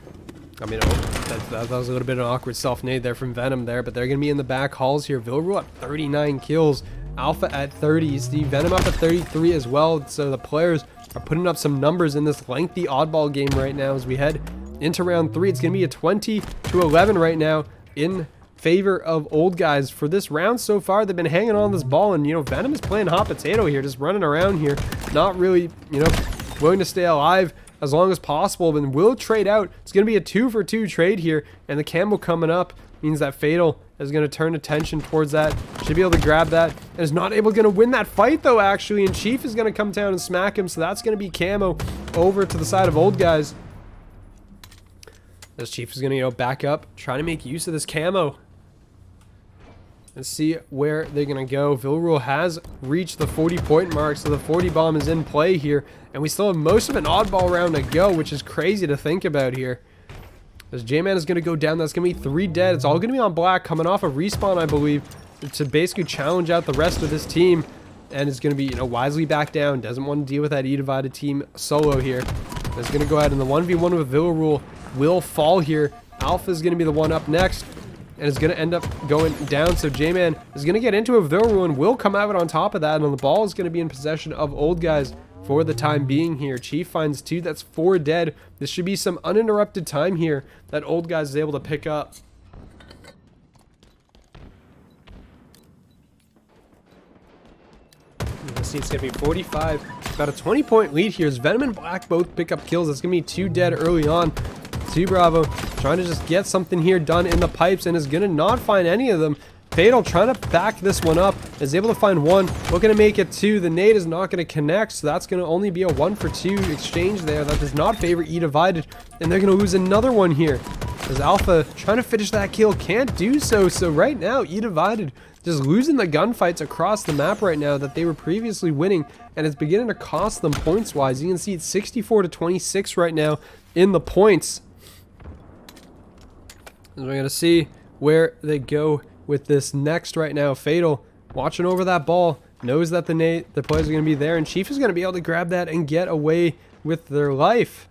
I mean, that was a little bit of an awkward self-nade there from Venom there, but they're going to be in the back halls here. Villarreal at 39 kills, Alpha at 30. You see Venom up at 33 as well. So the players are putting up some numbers in this lengthy oddball game right now as we head into round 3. It's going to be a 20-11 right now in favor of Old Guys. For this round so far, they've been hanging on this ball, and, you know, Venom is playing hot potato here, just running around here, not really, you know, willing to stay alive as long as possible, but will trade out. It's going to be a 2-for-2 trade here, and the camo coming up means that Fatal is going to turn attention towards that. Should be able to grab that, and is not able to win that fight though, actually, and Chief is going to come down and smack him, so that's going to be camo over to the side of Old Guys. This Chief is going to, you know, back up, trying to make use of this camo. Let's see where they're going to go. Villarreal has reached the 40-point mark, so the 40 bomb is in play here. And we still have most of an oddball round to go, which is crazy to think about here. As J-Man is going to go down, that's going to be 3 dead. It's all going to be on Black, coming off a respawn, I believe, to basically challenge out the rest of this team. And is going to be, you know, wisely back down. Doesn't want to deal with that eDivided team solo here. Is going to go ahead, and the 1v1 with Villarreal will fall here. Alpha is going to be the one up next, and is going to end up going down. So J-Man is going to get into a Villarreal and will come out on top of that, and the ball is going to be in possession of Old Guys for the time being here. Chief finds 2. That's 4 dead. This should be some uninterrupted time here that Old Guys is able to pick up. Let's see, it's going to be 45. About a 20-point lead here as Venom and Black both pick up kills. It's going to be 2 dead early on. 2 Bravo trying to just get something here done in the pipes and is going to not find any of them. Fatal trying to back this one up, is able to find 1, looking to make it 2. The nade is not going to connect, so that's going to only be a 1-for-2 exchange there. That does not favor eDivided, and they're going to lose another one here. As Alpha trying to finish that kill, can't do so. So right now, eDivided just losing the gunfights across the map right now that they were previously winning, and it's beginning to cost them points-wise. You can see it's 64-26 right now in the points. And we're going to see where they go with this next right now. Fatal watching over that ball, knows that the players are going to be there, and Chief is going to be able to grab that and get away with their life.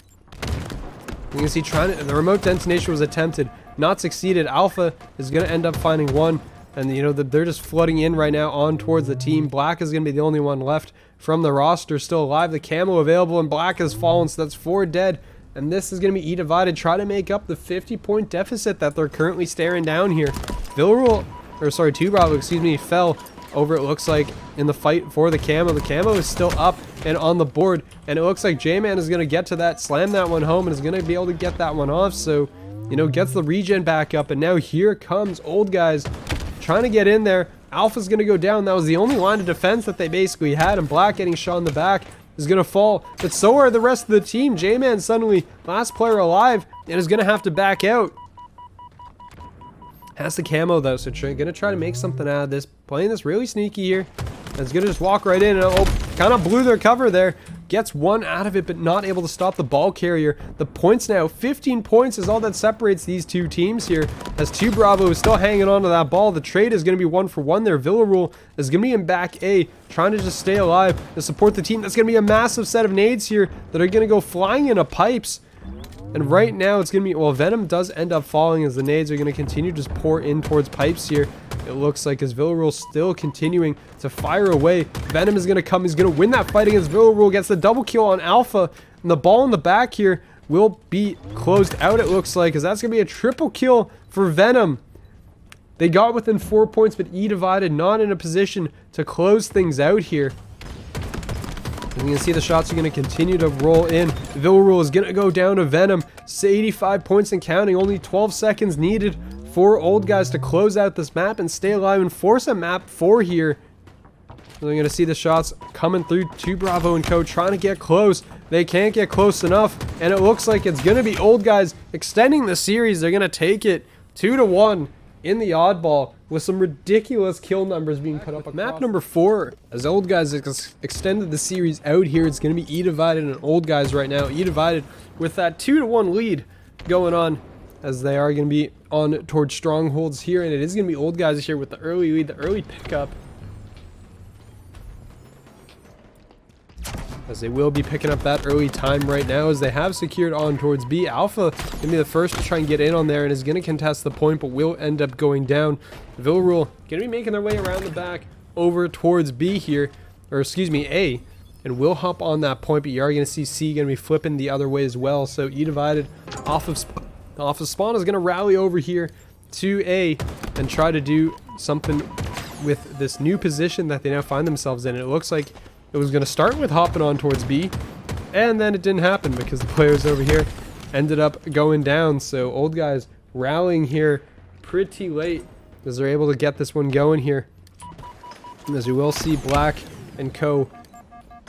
You can see the remote detonation was attempted, not succeeded. Alpha is going to end up finding 1, and, you know, they're just flooding in right now on towards the team. Black is going to be the only one left from the roster still alive. The camo available, and Black has fallen, so that's 4 dead. And this is going to be eDivided, try to make up the 50-point deficit that they're currently staring down here. Villarreal, or sorry, 2 Bravo, excuse me, fell over, it looks like, in the fight for the camo. The camo is still up and on the board, and it looks like J-Man is going to get to that, slam that one home, and is going to be able to get that one off. So, you know, gets the regen back up, and now here comes Old Guys trying to get in there. Alpha's going to go down. That was the only line of defense that they basically had, and Black getting shot in the back is going to fall, but so are the rest of the team. J-Man suddenly last player alive and is going to have to back out. Has the camo though, so going to try to make something out of this. Playing this really sneaky here. And it's going to just walk right in, and kind of blew their cover there. Gets 1 out of it, but not able to stop the ball carrier. The points now, 15 points is all that separates these two teams here. As 2 Bravo is still hanging on to that ball. The trade is going to be 1-for-1 there. Villarreal is going to be in back A, trying to just stay alive to support the team. That's going to be a massive set of nades here that are going to go flying into pipes. And right now it's going to be, well, Venom does end up falling as the nades are going to continue to just pour in towards pipes here. It looks like as Villarreal still continuing to fire away. Venom is going to come. He's going to win that fight against Villarreal. Gets the double kill on Alpha. And the ball in the back here will be closed out, it looks like, as that's going to be a triple kill for Venom. They got within 4 points, but eDivided not in a position to close things out here. And you can see the shots are going to continue to roll in. Villarreal is going to go down to Venom. 85 points and counting. Only 12 seconds needed for Old Guys to close out this map and stay alive and force a map 4 here. We're going to see the shots coming through. 2 Bravo and Co. trying to get close. They can't get close enough. And it looks like it's going to be Old Guys extending the series. They're going to take it 2-1 in the oddball, with some ridiculous kill numbers being put up. Map number 4, as Old Guys extended the series out here, it's going to be eDivided and Old Guys right now. eDivided with that 2-1 lead going on as they are going to be on towards strongholds here, and it is going to be old guys here with the early lead, the early pickup, as they will be picking up that early time right now as they have secured on towards B. Alpha going to be the first to try and get in on there and is going to contest the point, but will end up going down. Villarreal going to be making their way around the back over towards B here, or excuse me, A, and will hop on that point, but you are going to see C going to be flipping the other way as well. So eDivided off of spawn is going to rally over here to A and try to do something with this new position that they now find themselves in. It looks like it was going to start with hopping on towards B, and then it didn't happen because the players over here ended up going down. So old guys rallying here pretty late as they're able to get this one going here. And as you will see, Black and Co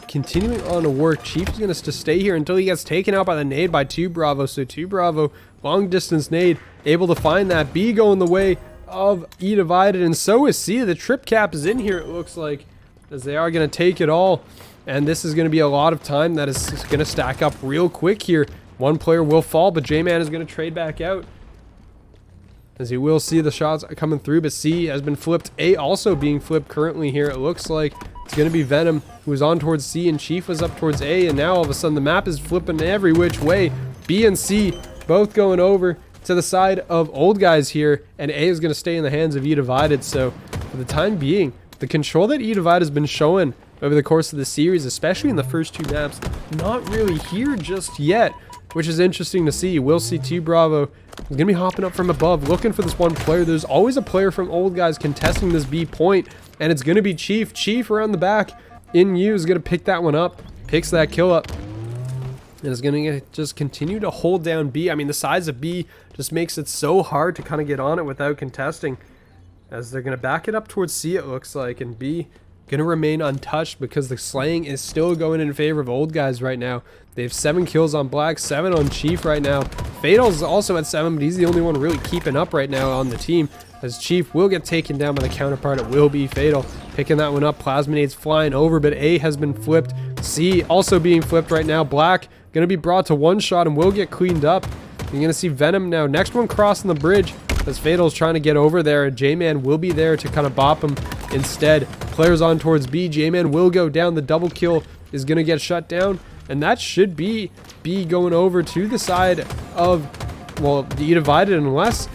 continuing on to work. Chief is going to stay here until he gets taken out by the nade by 2 Bravo. So 2 Bravo, long distance nade, able to find that. B going the way of eDivided, and so is C. The trip cap is in here, it looks like, as they are going to take it all. And this is going to be a lot of time that is going to stack up real quick here. One player will fall, but J-Man is going to trade back out, as you will see the shots coming through, but C has been flipped. A also being flipped currently here. It looks like it's going to be Venom, who was on towards C, and Chief was up towards A, and now all of a sudden the map is flipping every which way. B and C both going over to the side of old guys here, and A is going to stay in the hands of eDivided. So for the time being, the control that eDivided has been showing over the course of the series, especially in the first 2 maps, not really here just yet, which is interesting to see. We'll see 2 Bravo is going to be hopping up from above, looking for this one player. There's always a player from old guys contesting this B point, and it's going to be Chief. Chief around the back in U is going to pick that one up, picks that kill up, and is going to just continue to hold down B. I mean, the size of B just makes it so hard to kind of get on it without contesting, as they're going to back it up towards C, it looks like, and B going to remain untouched because the slaying is still going in favor of old guys right now. They have 7 kills on Black, 7 on Chief right now. Fatal's also at 7, but he's the only one really keeping up right now on the team, as Chief will get taken down by the counterpart. It will be Fatal picking that one up. Plasminade's flying over, but A has been flipped. C also being flipped right now. Black going to be brought to 1 shot and will get cleaned up. You're going to see Venom now. Next one crossing the bridge as Fatal's trying to get over there, and J-Man will be there to kind of bop him instead. Players on towards B. J-Man will go down. The double kill is going to get shut down, and that should be B going over to the side of, well, eDivided, unless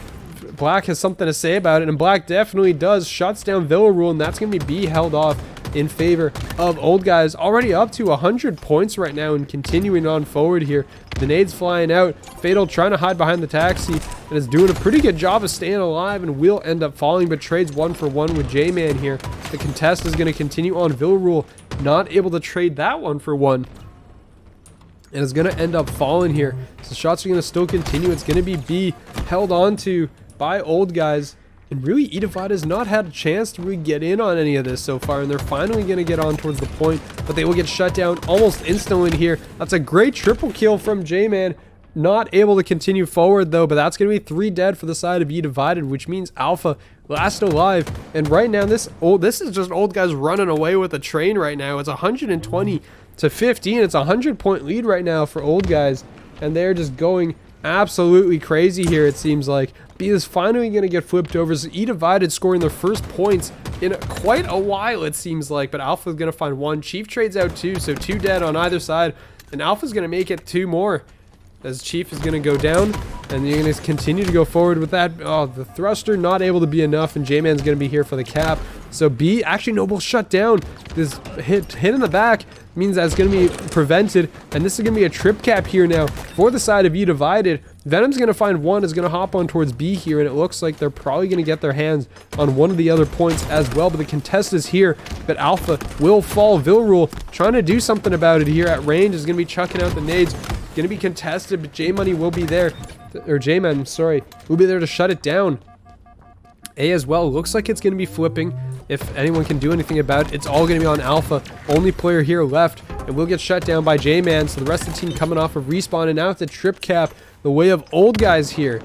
Black has something to say about it, and Black definitely does. Shuts down Villarreal, and that's going to be B held off in favor of old guys. Already up to 100 points right now and continuing on forward here. The nades flying out. Fatal trying to hide behind the taxi and is doing a pretty good job of staying alive, and will end up falling, but trades 1 for 1 with J-Man here. The contest is going to continue on. Villarreal not able to trade that 1 for 1. And is going to end up falling here. So shots are going to still continue. It's going to be B held on to by old guys. And really, eDivided has not had a chance to really get in on any of this so far, and they're finally going to get on towards the point, but they will get shut down almost instantly here. That's a great triple kill from J-Man. Not able to continue forward though, but that's going to be 3 dead for the side of eDivided, which means Alpha last alive. And right now, this is just old guys running away with a train right now. It's 120 to 15. It's a 100-point lead right now for old guys, and they're just going absolutely crazy here, it seems like. B is finally going to get flipped over. So eDivided scoring their first points in quite a while, it seems like, but Alpha is going to find 1. Chief trades out 2, so 2 dead on either side, and Alpha is going to make it 2 more, as Chief is going to go down, and you're going to continue to go forward with that. Oh, the thruster not able to be enough, and J-Man's going to be here for the cap. So B, actually no, will shut down. This hit in the back means that's going to be prevented, and this is going to be a trip cap here now for the side of eDivided. Venom's going to find 1, is going to hop on towards B here, and it looks like they're probably going to get their hands on one of the other points as well, but the contest is here, but Alpha will fall. Villarreal trying to do something about it here at range, is going to be chucking out the nades. Going to be contested, but J-Money will be there, or J-Man, sorry, will be there to shut it down. A as well, looks like it's going to be flipping. If anyone can do anything about it, it's all going to be on Alpha. Only player here left, and will get shut down by J-Man, so the rest of the team coming off of respawn, and now with the trip cap, the way of old guys here.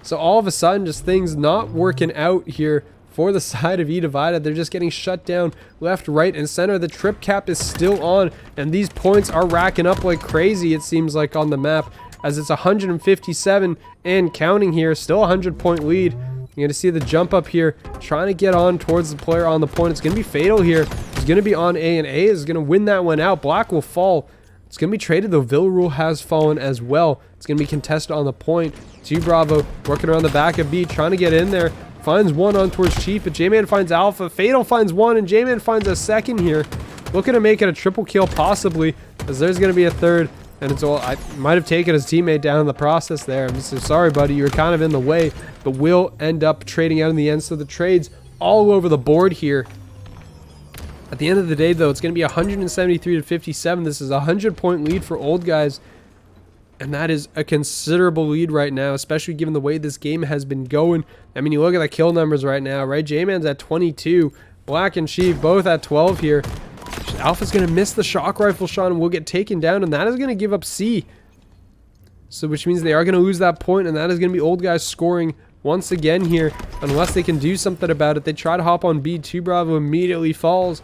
So all of a sudden, just things not working out here for the side of eDivided. They're just getting shut down left, right, and center. The trip cap is still on, and these points are racking up like crazy, it seems like, on the map, as it's 157 and counting here. Still a 100-point lead. You're going to see the jump up here, trying to get on towards the player on the point. It's going to be Fatal here. He's going to be on A, and A is going to win that one out. Black will fall. It's going to be traded, though. Villarule has fallen as well. It's going to be contested on the point. 2 Bravo working around the back of B, trying to get in there. Finds one on towards Chief, but J-Man finds Alpha. Fatal finds one, and J-Man finds a second here. Looking to make it a triple kill, possibly, as there's going to be a third. And it's all, I might have taken his teammate down in the process there. I'm so sorry, buddy. You were kind of in the way, but will end up trading out in the end. So the trades all over the board here. At the end of the day, though, it's going to be 173 to 57. This is a 100-point lead for Old Guys. And that is a considerable lead right now, especially given the way this game has been going. I mean, you look at the kill numbers right now, right? J-Man's at 22. Black and Chief both at 12 here. Alpha's going to miss the shock rifle shot and will get taken down, and that is going to give up C. So which means they are going to lose that point, and that is going to be Old Guys scoring once again here, unless they can do something about it. They try to hop on B. 2 Bravo immediately falls,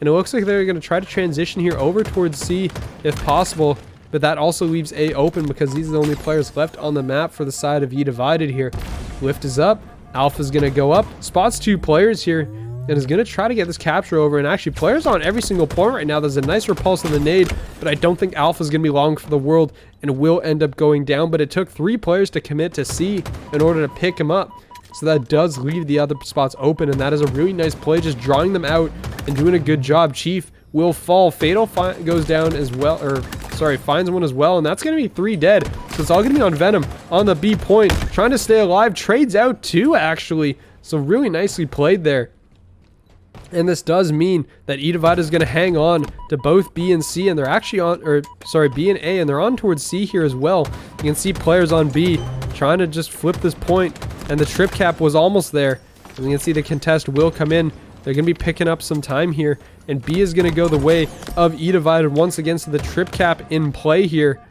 and it looks like they're going to try to transition here over towards C if possible, but that also leaves A open because these are the only players left on the map for the side of eDivided here. Lift is up. Alpha's going to go up. Spots 2 players here, and is going to try to get this capture over. And actually, players on every single point right now. There's a nice repulse on the nade, but I don't think Alpha is going to be long for the world and will end up going down. But it took 3 players to commit to C in order to pick him up. So that does leave the other spots open, and that is a really nice play, just drawing them out and doing a good job. Chief will fall. Fatal goes down as well, or sorry, finds one as well, and that's going to be 3 dead. So it's all going to be on Venom on the B point, trying to stay alive. Trades out 2, actually. So really nicely played there. And this does mean that eDivided is going to hang on to both B and C, and they're actually on, or sorry, B and A, and they're on towards C here as well. You can see players on B trying to just flip this point, and the trip cap was almost there. And you can see the contest will come in. They're going to be picking up some time here, and B is going to go the way of eDivided once again, so the trip cap in play here.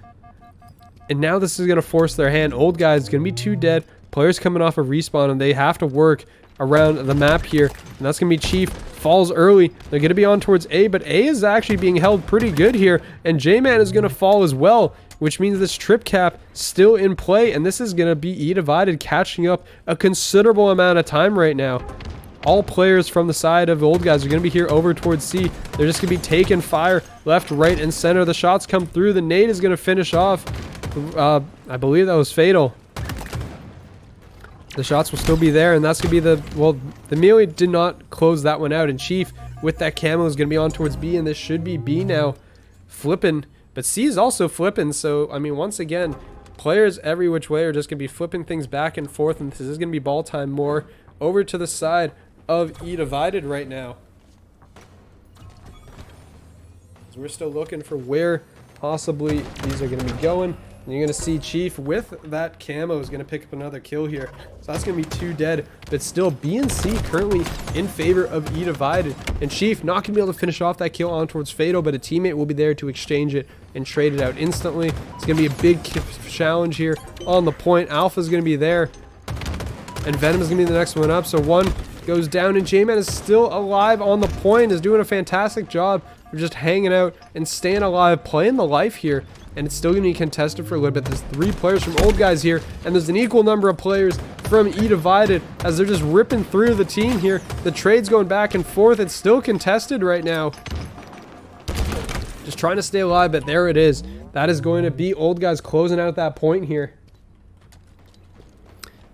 And now this is going to force their hand. Old Guys going to be 2 dead. Players coming off a respawn, and they have to work around the map here, and that's gonna be Chief. Falls early. They're gonna be on towards A, but A is actually being held pretty good here, and J-Man is gonna fall as well, which means this trip cap still in play, and this is gonna be eDivided catching up a considerable amount of time right now. All players from the side of Old Guys are gonna be here over towards C. They're just gonna be taking fire left, right, and center. The shots come through. The nade is gonna finish off. I believe that was Fatal. The shots will still be there, and that's going to be the, well, the melee did not close that one out, and Chief with that camo is going to be on towards B, and this should be B now flipping, but C is also flipping. So I mean, once again, players every which way are just going to be flipping things back and forth, and this is going to be ball time more over to the side of eDivided right now. So we're still looking for where possibly these are going to be going. And you're going to see Chief with that camo is going to pick up another kill here. So that's going to be 2 dead. But still, B and C currently in favor of eDivided. And Chief not going to be able to finish off that kill on towards Fatal, but a teammate will be there to exchange it and trade it out instantly. It's going to be a big challenge here on the point. Alpha is going to be there, and Venom is going to be the next one up. So 1 goes down, and J-Man is still alive on the point, is doing a fantastic job of just hanging out and staying alive, playing the life here. And it's still going to be contested for a little bit. There's 3 players from Old Guys here, and there's an equal number of players from eDivided as they're just ripping through the team here. The trade's going back and forth. It's still contested right now. Just trying to stay alive, but there it is. That is going to be Old Guys closing out that point here.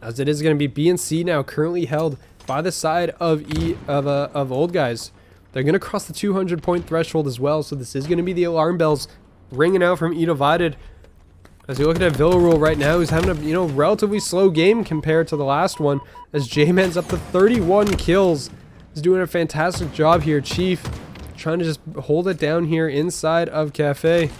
As it is going to be B and C now currently held by the side of Old Guys. They're going to cross the 200-point threshold as well, so this is going to be the alarm bells ringing out from eDivided. As you're looking at Villarule right now, he's having a relatively slow game compared to the last one, as J-Man's up to 31 kills. He's doing a fantastic job here. Chief trying to just hold it down here inside of Cafe.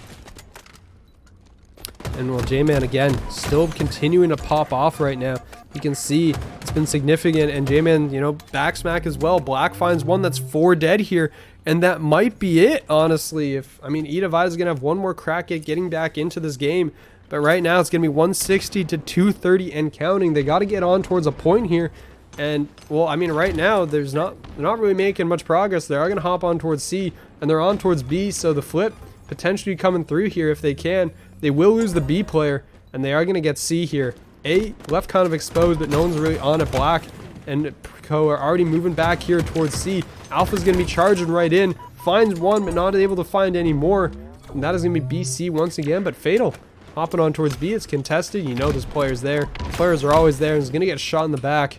And well, J-Man again still continuing to pop off right now. You can see it's been significant, and J-Man, back smack as well. Black finds one. That's 4 dead here. And that might be it, honestly. eDivided is going to have one more crack at getting back into this game. But right now, it's going to be 160 to 230 and counting. They got to get on towards a point here. And, well, right now, they're not really making much progress. They are going to hop on towards C, and they're on towards B. So the flip potentially coming through here if they can. They will lose the B player, and they are going to get C here. A left kind of exposed, but no one's really on it. Black and Co are already moving back here towards C. Alpha's going to be charging right in. Finds one, but not able to find any more. And that is going to be BC once again, but Fatal hopping on towards B. It's contested. You know this player's there. Players are always there, and he's going to get shot in the back.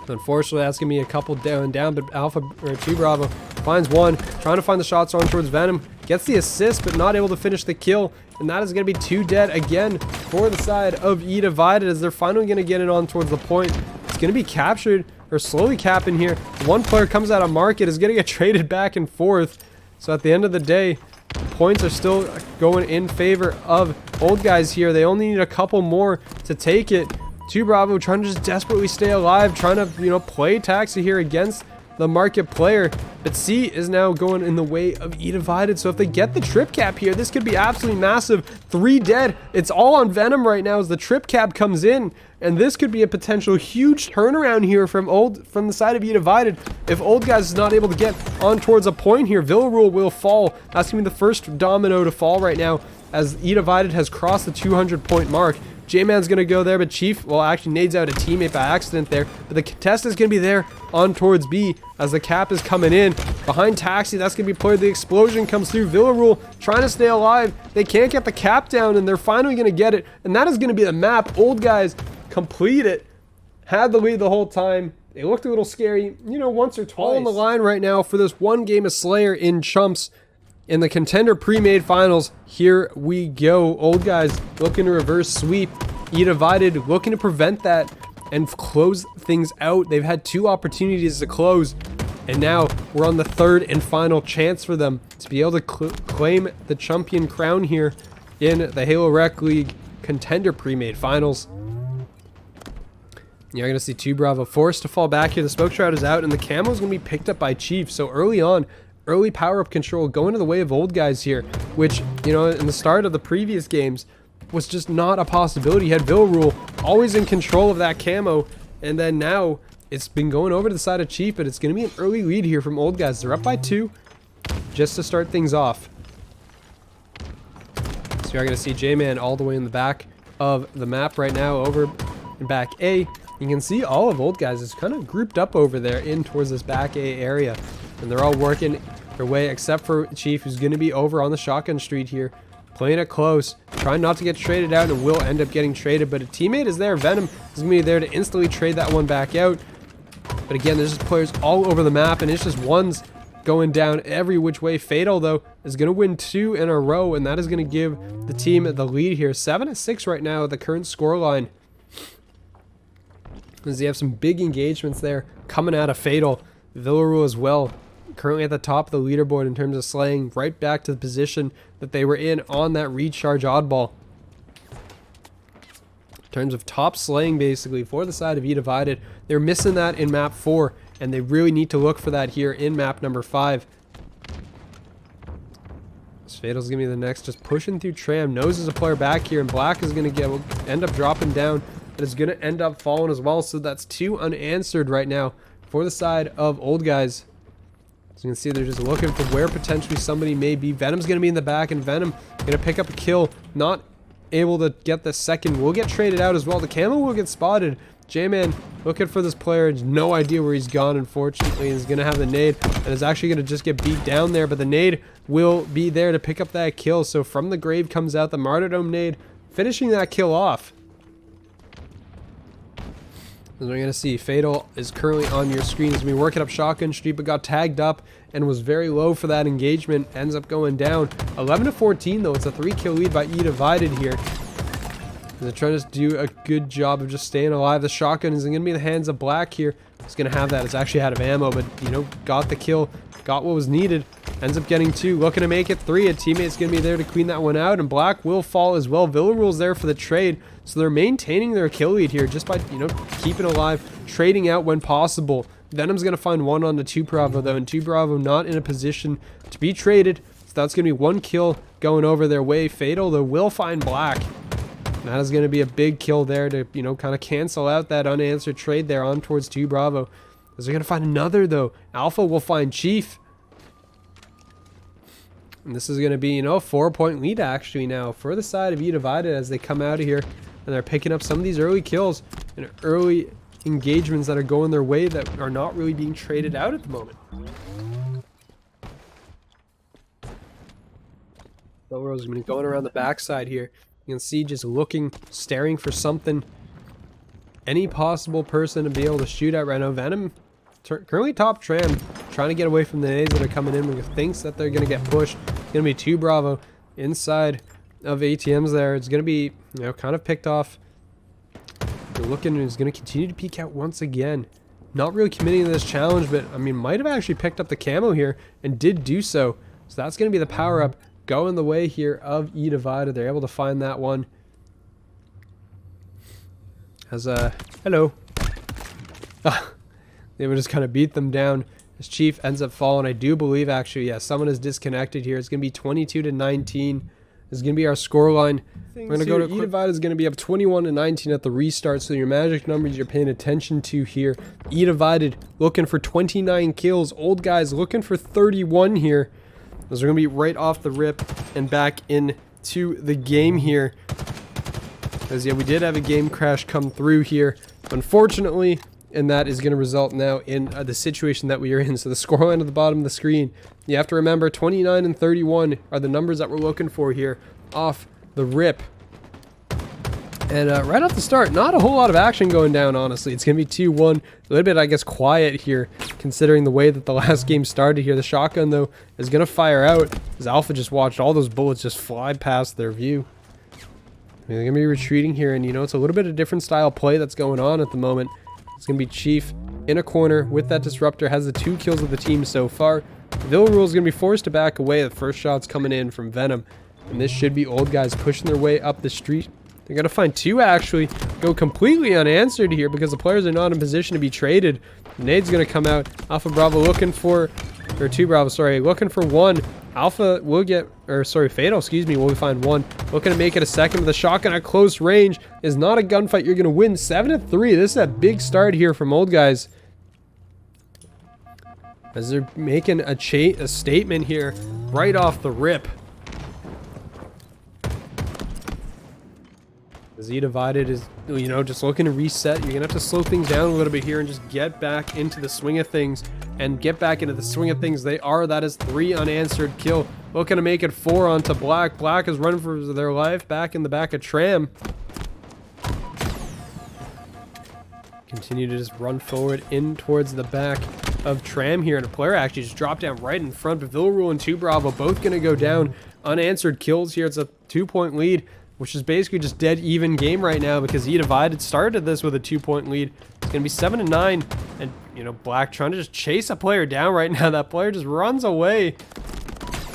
Unfortunately, that's going to be a couple down, but Alpha, or 2 Bravo, finds one. Trying to find the shots on towards Venom. Gets the assist, but not able to finish the kill. And that is going to be 2 dead again for the side of eDivided, as they're finally going to get it on towards the point. It's going to be captured, or slowly capping here. One player comes out of market, is going to get traded back and forth. So at the end of the day, points are still going in favor of old guys here. They only need a couple more to take it. 2 Bravo trying to just desperately stay alive, trying to, you know, play taxi here against the market player. But C is now going in the way of eDivided. So if they get the trip cap here, this could be absolutely massive. 3 dead. It's all on Venom right now as the trip cap comes in. And this could be a potential huge turnaround here from the side of eDivided. If old guys is not able to get on towards a point here, Villarule will fall. That's going to be the first domino to fall right now, as eDivided has crossed the 200 point mark. J-Man's going to go there, but Chief, well, actually nades out a teammate by accident there. But the contest is going to be there on towards B as the cap is coming in. Behind Taxi, that's going to be played. The explosion comes through. Villarule trying to stay alive. They can't get the cap down, and they're finally going to get it. And that is going to be the map. Old guys complete it. Had the lead the whole time. They looked a little scary, you know, once or twice. All on the line right now for this one game of Slayer in Chumps. In the Contender Premade Finals, here we go. Old guys looking to reverse sweep. eDivided looking to prevent that and close things out. They've had 2 opportunities to close, and now we're on the 3rd and final chance for them to be able to claim the champion crown here in the Halo Rec League Contender Premade Finals. You're going to see 2 Bravo forced to fall back here. The smoke shroud is out, and the camo is going to be picked up by Chief. So early on, early power-up control going to the way of old guys here, which, you know, in the start of the previous games was just not a possibility. You had Villarule always in control of that camo, and then now it's been going over to the side of Chief, but it's going to be an early lead here from old guys. They're up by 2 just to start things off. So you're going to see J-Man all the way in the back of the map right now, over in back A. You can see all of old guys is kind of grouped up over there in towards this back A area, and they're all working their way, except for Chief, who's going to be over on the shotgun street here, playing it close, trying not to get traded out, and will end up getting traded. But a teammate is there. Venom is going to be there to instantly trade that one back out. But again, there's just players all over the map, and it's just ones going down every which way. Fatal, though, is going to win 2 in a row, and that is going to give the team the lead here. 7-6 right now, the current scoreline. As they have some big engagements there coming out of Fatal. Villarule as well, currently at the top of the leaderboard in terms of slaying, right back to the position that they were in on that recharge oddball. In terms of top slaying, basically, for the side of eDivided, they're missing that in map 4, and they really need to look for that here in map number 5. Fatal's going to be the next, just pushing through Tram. Knows there's a player back here, and Black is going to end up dropping down, and is going to end up falling as well. So that's 2 unanswered right now for the side of old guys. So you can see they're just looking for where potentially somebody may be. Venom's going to be in the back, and Venom going to pick up a kill. Not able to get the second. Will get traded out as well. The camo will get spotted. J-Man looking for this player. Has no idea where he's gone, unfortunately. He's going to have the nade, and is actually going to just get beat down there. But the nade will be there to pick up that kill. So from the grave comes out the Martyrdom nade, finishing that kill off. As we're going to see, Fatal is currently on your screen. He's going to be working up Shotgun Street, but got tagged up and was very low for that engagement. Ends up going down. 11-14, though. It's a 3-kill lead by eDivided here. They're trying to do a good job of just staying alive. The shotgun is going to be in the hands of Black here. He's going to have that. It's actually out of ammo, but, you know, got the kill. Got what was needed. Ends up getting 2. Looking to make it 3. A teammate's going to be there to clean that one out, and Black will fall as well. Villarule's there for the trade. So they're maintaining their kill lead here just by, you know, keeping alive, trading out when possible. Venom's going to find 1 on the 2 Bravo, though, and 2 Bravo not in a position to be traded. So that's going to be 1 kill going over their way. Fatal, though, will find Black. That is going to be a big kill there to, you know, kind of cancel out that unanswered trade there on towards 2 Bravo. As they're going to find another, though. Alpha will find Chief. And this is going to be, you know, a 4-point lead actually now for the side of eDivided as they come out of here and they're picking up some of these early kills and early engagements that are going their way that are not really being traded out at the moment. Belrose is going to be going around the backside here. You can see just looking, staring for something. Any possible person to be able to shoot at right now. Venom, currently top Tram, trying to get away from the nades that are coming in because thinks that they're going to get pushed. It's going to be 2 Bravo inside of ATMs there. It's going to be, you know, kind of picked off. They're looking and is going to continue to peek out once again. Not really committing to this challenge, but I mean, might have actually picked up the camo here and did do so. So that's going to be the power up going the way here of eDivided. They're able to find that one. As hello. They would just kind of beat them down as Chief ends up falling. I do believe actually, yeah, someone is disconnected here. It's going to be 22-19. This is going to be our score line. We're going to go to eDivided is going to be up 21-19 at the restart. So your magic numbers you're paying attention to here. eDivided looking for 29 kills. Old guys looking for 31 here. Those are going to be right off the rip and back into the game here. Because yeah, we did have a game crash come through here, unfortunately, and that is going to result now in the situation that we are in. So the scoreline at the bottom of the screen, you have to remember 29 and 31 are the numbers that we're looking for here off the rip. And right off the start, not a whole lot of action going down, honestly. It's going to be 2-1. A little bit, I guess, quiet here, considering the way that the last game started here. The shotgun, though, is going to fire out as Alpha just watched all those bullets just fly past their view. They're going to be retreating here, and, you know, it's a little bit of different style play that's going on at the moment. It's going to be Chief in a corner with that Disruptor, has the 2 kills of the team so far. Villarreal is going to be forced to back away. The first shot's coming in from Venom, and this should be old guys pushing their way up the street. They're going to find 2 actually go completely unanswered here because the players are not in position to be traded. Nade's going to come out. Alpha Bravo looking for, or 2 Bravo, sorry, looking for 1. Alpha will get, or sorry, Fatal, excuse me, will find 1. Looking to make it a second with a shotgun at close range. Is not a gunfight. You're going to win 7-3. This is a big start here from old guys, as they're making a statement here right off the rip. As eDivided is, you know, just looking to reset. You're going to have to slow things down a little bit here and just get back into the swing of things. And get back into the swing of things. They are. That is 3 unanswered kill. Looking to make it 4 onto Black. Black is running for their life back in the back of Tram. Continue to just run forward in towards the back of Tram here. And a player actually just dropped down right in front. But Villarreal and 2 Bravo both going to go down. Unanswered kills here. It's a 2-point lead, which is basically just dead even game right now because eDivided started this with a 2-point lead. It's going to be 7-9, and, you know, Black trying to just chase a player down right now. That player just runs away.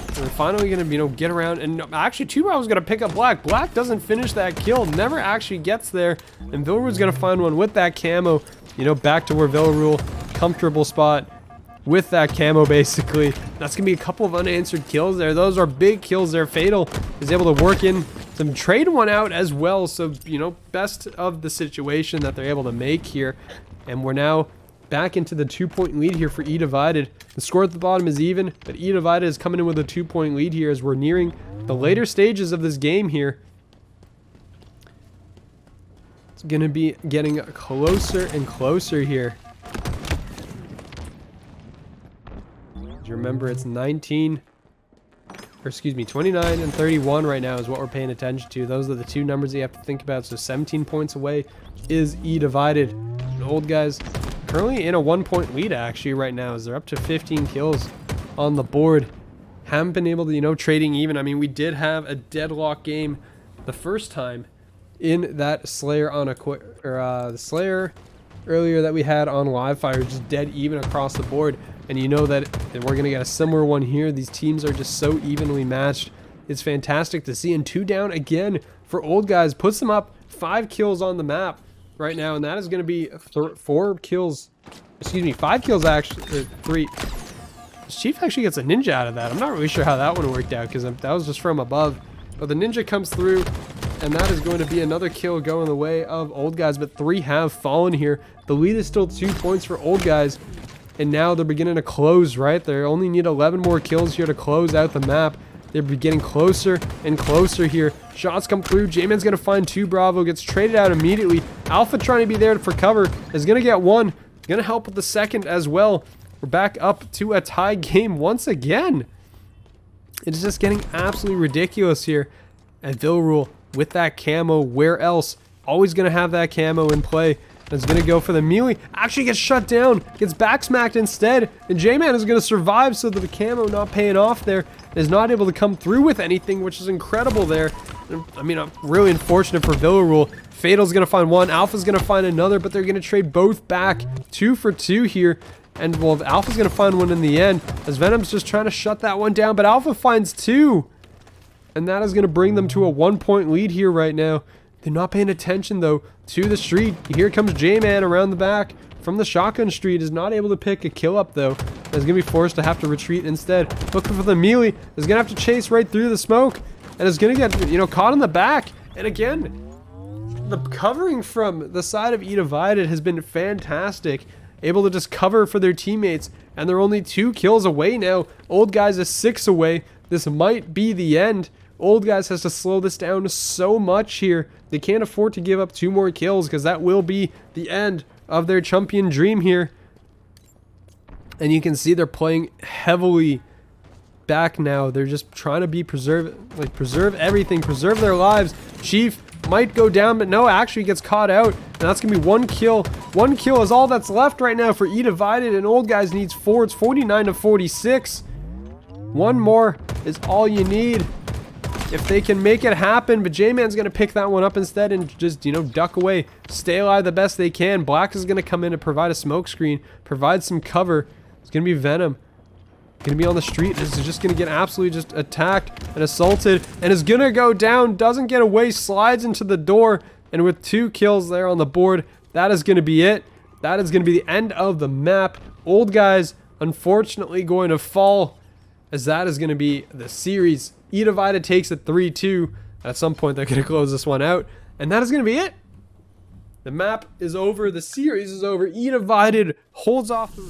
And we're finally going to, you know, get around, and actually 2 Bravo's going to pick up Black. Black doesn't finish that kill, never actually gets there, and Villarreal's going to find one with that camo, you know, back to where Villarreal, comfortable spot with that camo basically. That's going to be a couple of unanswered kills there. Those are big kills there. Fatal is able to work in some trade one out as well. So, you know, best of the situation that they're able to make here. And we're now back into the 2-point lead here for eDivided. The score at the bottom is even, but eDivided is coming in with a 2-point lead here as we're nearing the later stages of this game here. It's going to be getting closer and closer here. Remember, it's 29 and 31 right now is what we're paying attention to. Those are the 2 numbers you have to think about. So 17 points away is eDivided. And old guys currently in a 1-point lead actually right now as they're up to 15 kills on the board. Haven't been able to, you know, trading even. I mean, we did have a deadlock game the first time in that Slayer on a the Slayer earlier that we had on live fire, just dead even across the board. And you know that we're going to get a similar one here. These teams are just so evenly matched. It's fantastic to see. And 2 down again for old guys. Puts them up 5 kills on the map right now. And that is going to be 4 kills. Excuse me, 5 kills actually. 3. Chief actually gets a ninja out of that. I'm not really sure how that one worked out because that was just from above. But the ninja comes through. And that is going to be another kill going the way of old guys. But 3 have fallen here. The lead is still 2 points for old guys. And now they're beginning to close, right? They only need 11 more kills here to close out the map. They're getting closer and closer here. Shots come through. J-Man's going to find 2 Bravo. Gets traded out immediately. Alpha trying to be there for cover. Is going to get 1. Going to help with the second as well. We're back up to a tie game once again. It's just getting absolutely ridiculous here. And Villarule with that camo. Where else? Always going to have that camo in play. Is going to go for the melee. Actually gets shut down. Gets back smacked instead. And J-Man is going to survive, so that the camo not paying off there. Is not able to come through with anything, which is incredible there. I mean, I'm really unfortunate for Villarule. Fatal's going to find 1. Alpha's going to find another, but they're going to trade both back. 2 for 2 here. And, well, Alpha's going to find 1 in the end. As Venom's just trying to shut that one down, but Alpha finds 2. And that is going to bring them to a 1-point lead here right now. They're not paying attention, though, to the street. Here comes J-Man around the back from the shotgun street. Is not able to pick a kill up, though. Is going to be forced to have to retreat instead. Looking for the melee. Is going to have to chase right through the smoke. And is going to get, you know, caught in the back. And again, the covering from the side of eDivided has been fantastic. Able to just cover for their teammates. And they're only 2 kills away now. Old Guys is 6 away. This might be the end. Old Guys has to slow this down so much here. They can't afford to give up 2 more kills, because that will be the end of their champion dream here. And you can see they're playing heavily back now. They're just trying to be preserve everything, preserve their lives. Chief might go down, but no, actually gets caught out. And that's going to be 1 kill. 1 kill is all that's left right now for eDivided, and Old Guys needs 4. It's 49 to 46. 1 more is all you need if they can make it happen. But J-Man's going to pick that one up instead and just, you know, duck away. Stay alive the best they can. Black is going to come in and provide a smoke screen, provide some cover. It's going to be Venom. Going to be on the street. This is just going to get absolutely just attacked and assaulted, and is going to go down. Doesn't get away. Slides into the door. And with 2 kills there on the board, that is going to be it. That is going to be the end of the map. Old Guys, unfortunately, going to fall, as that is going to be the series. eDivided takes it 3-2. At some point, they're going to close this one out. And that is going to be it. The map is over. The series is over. eDivided holds off the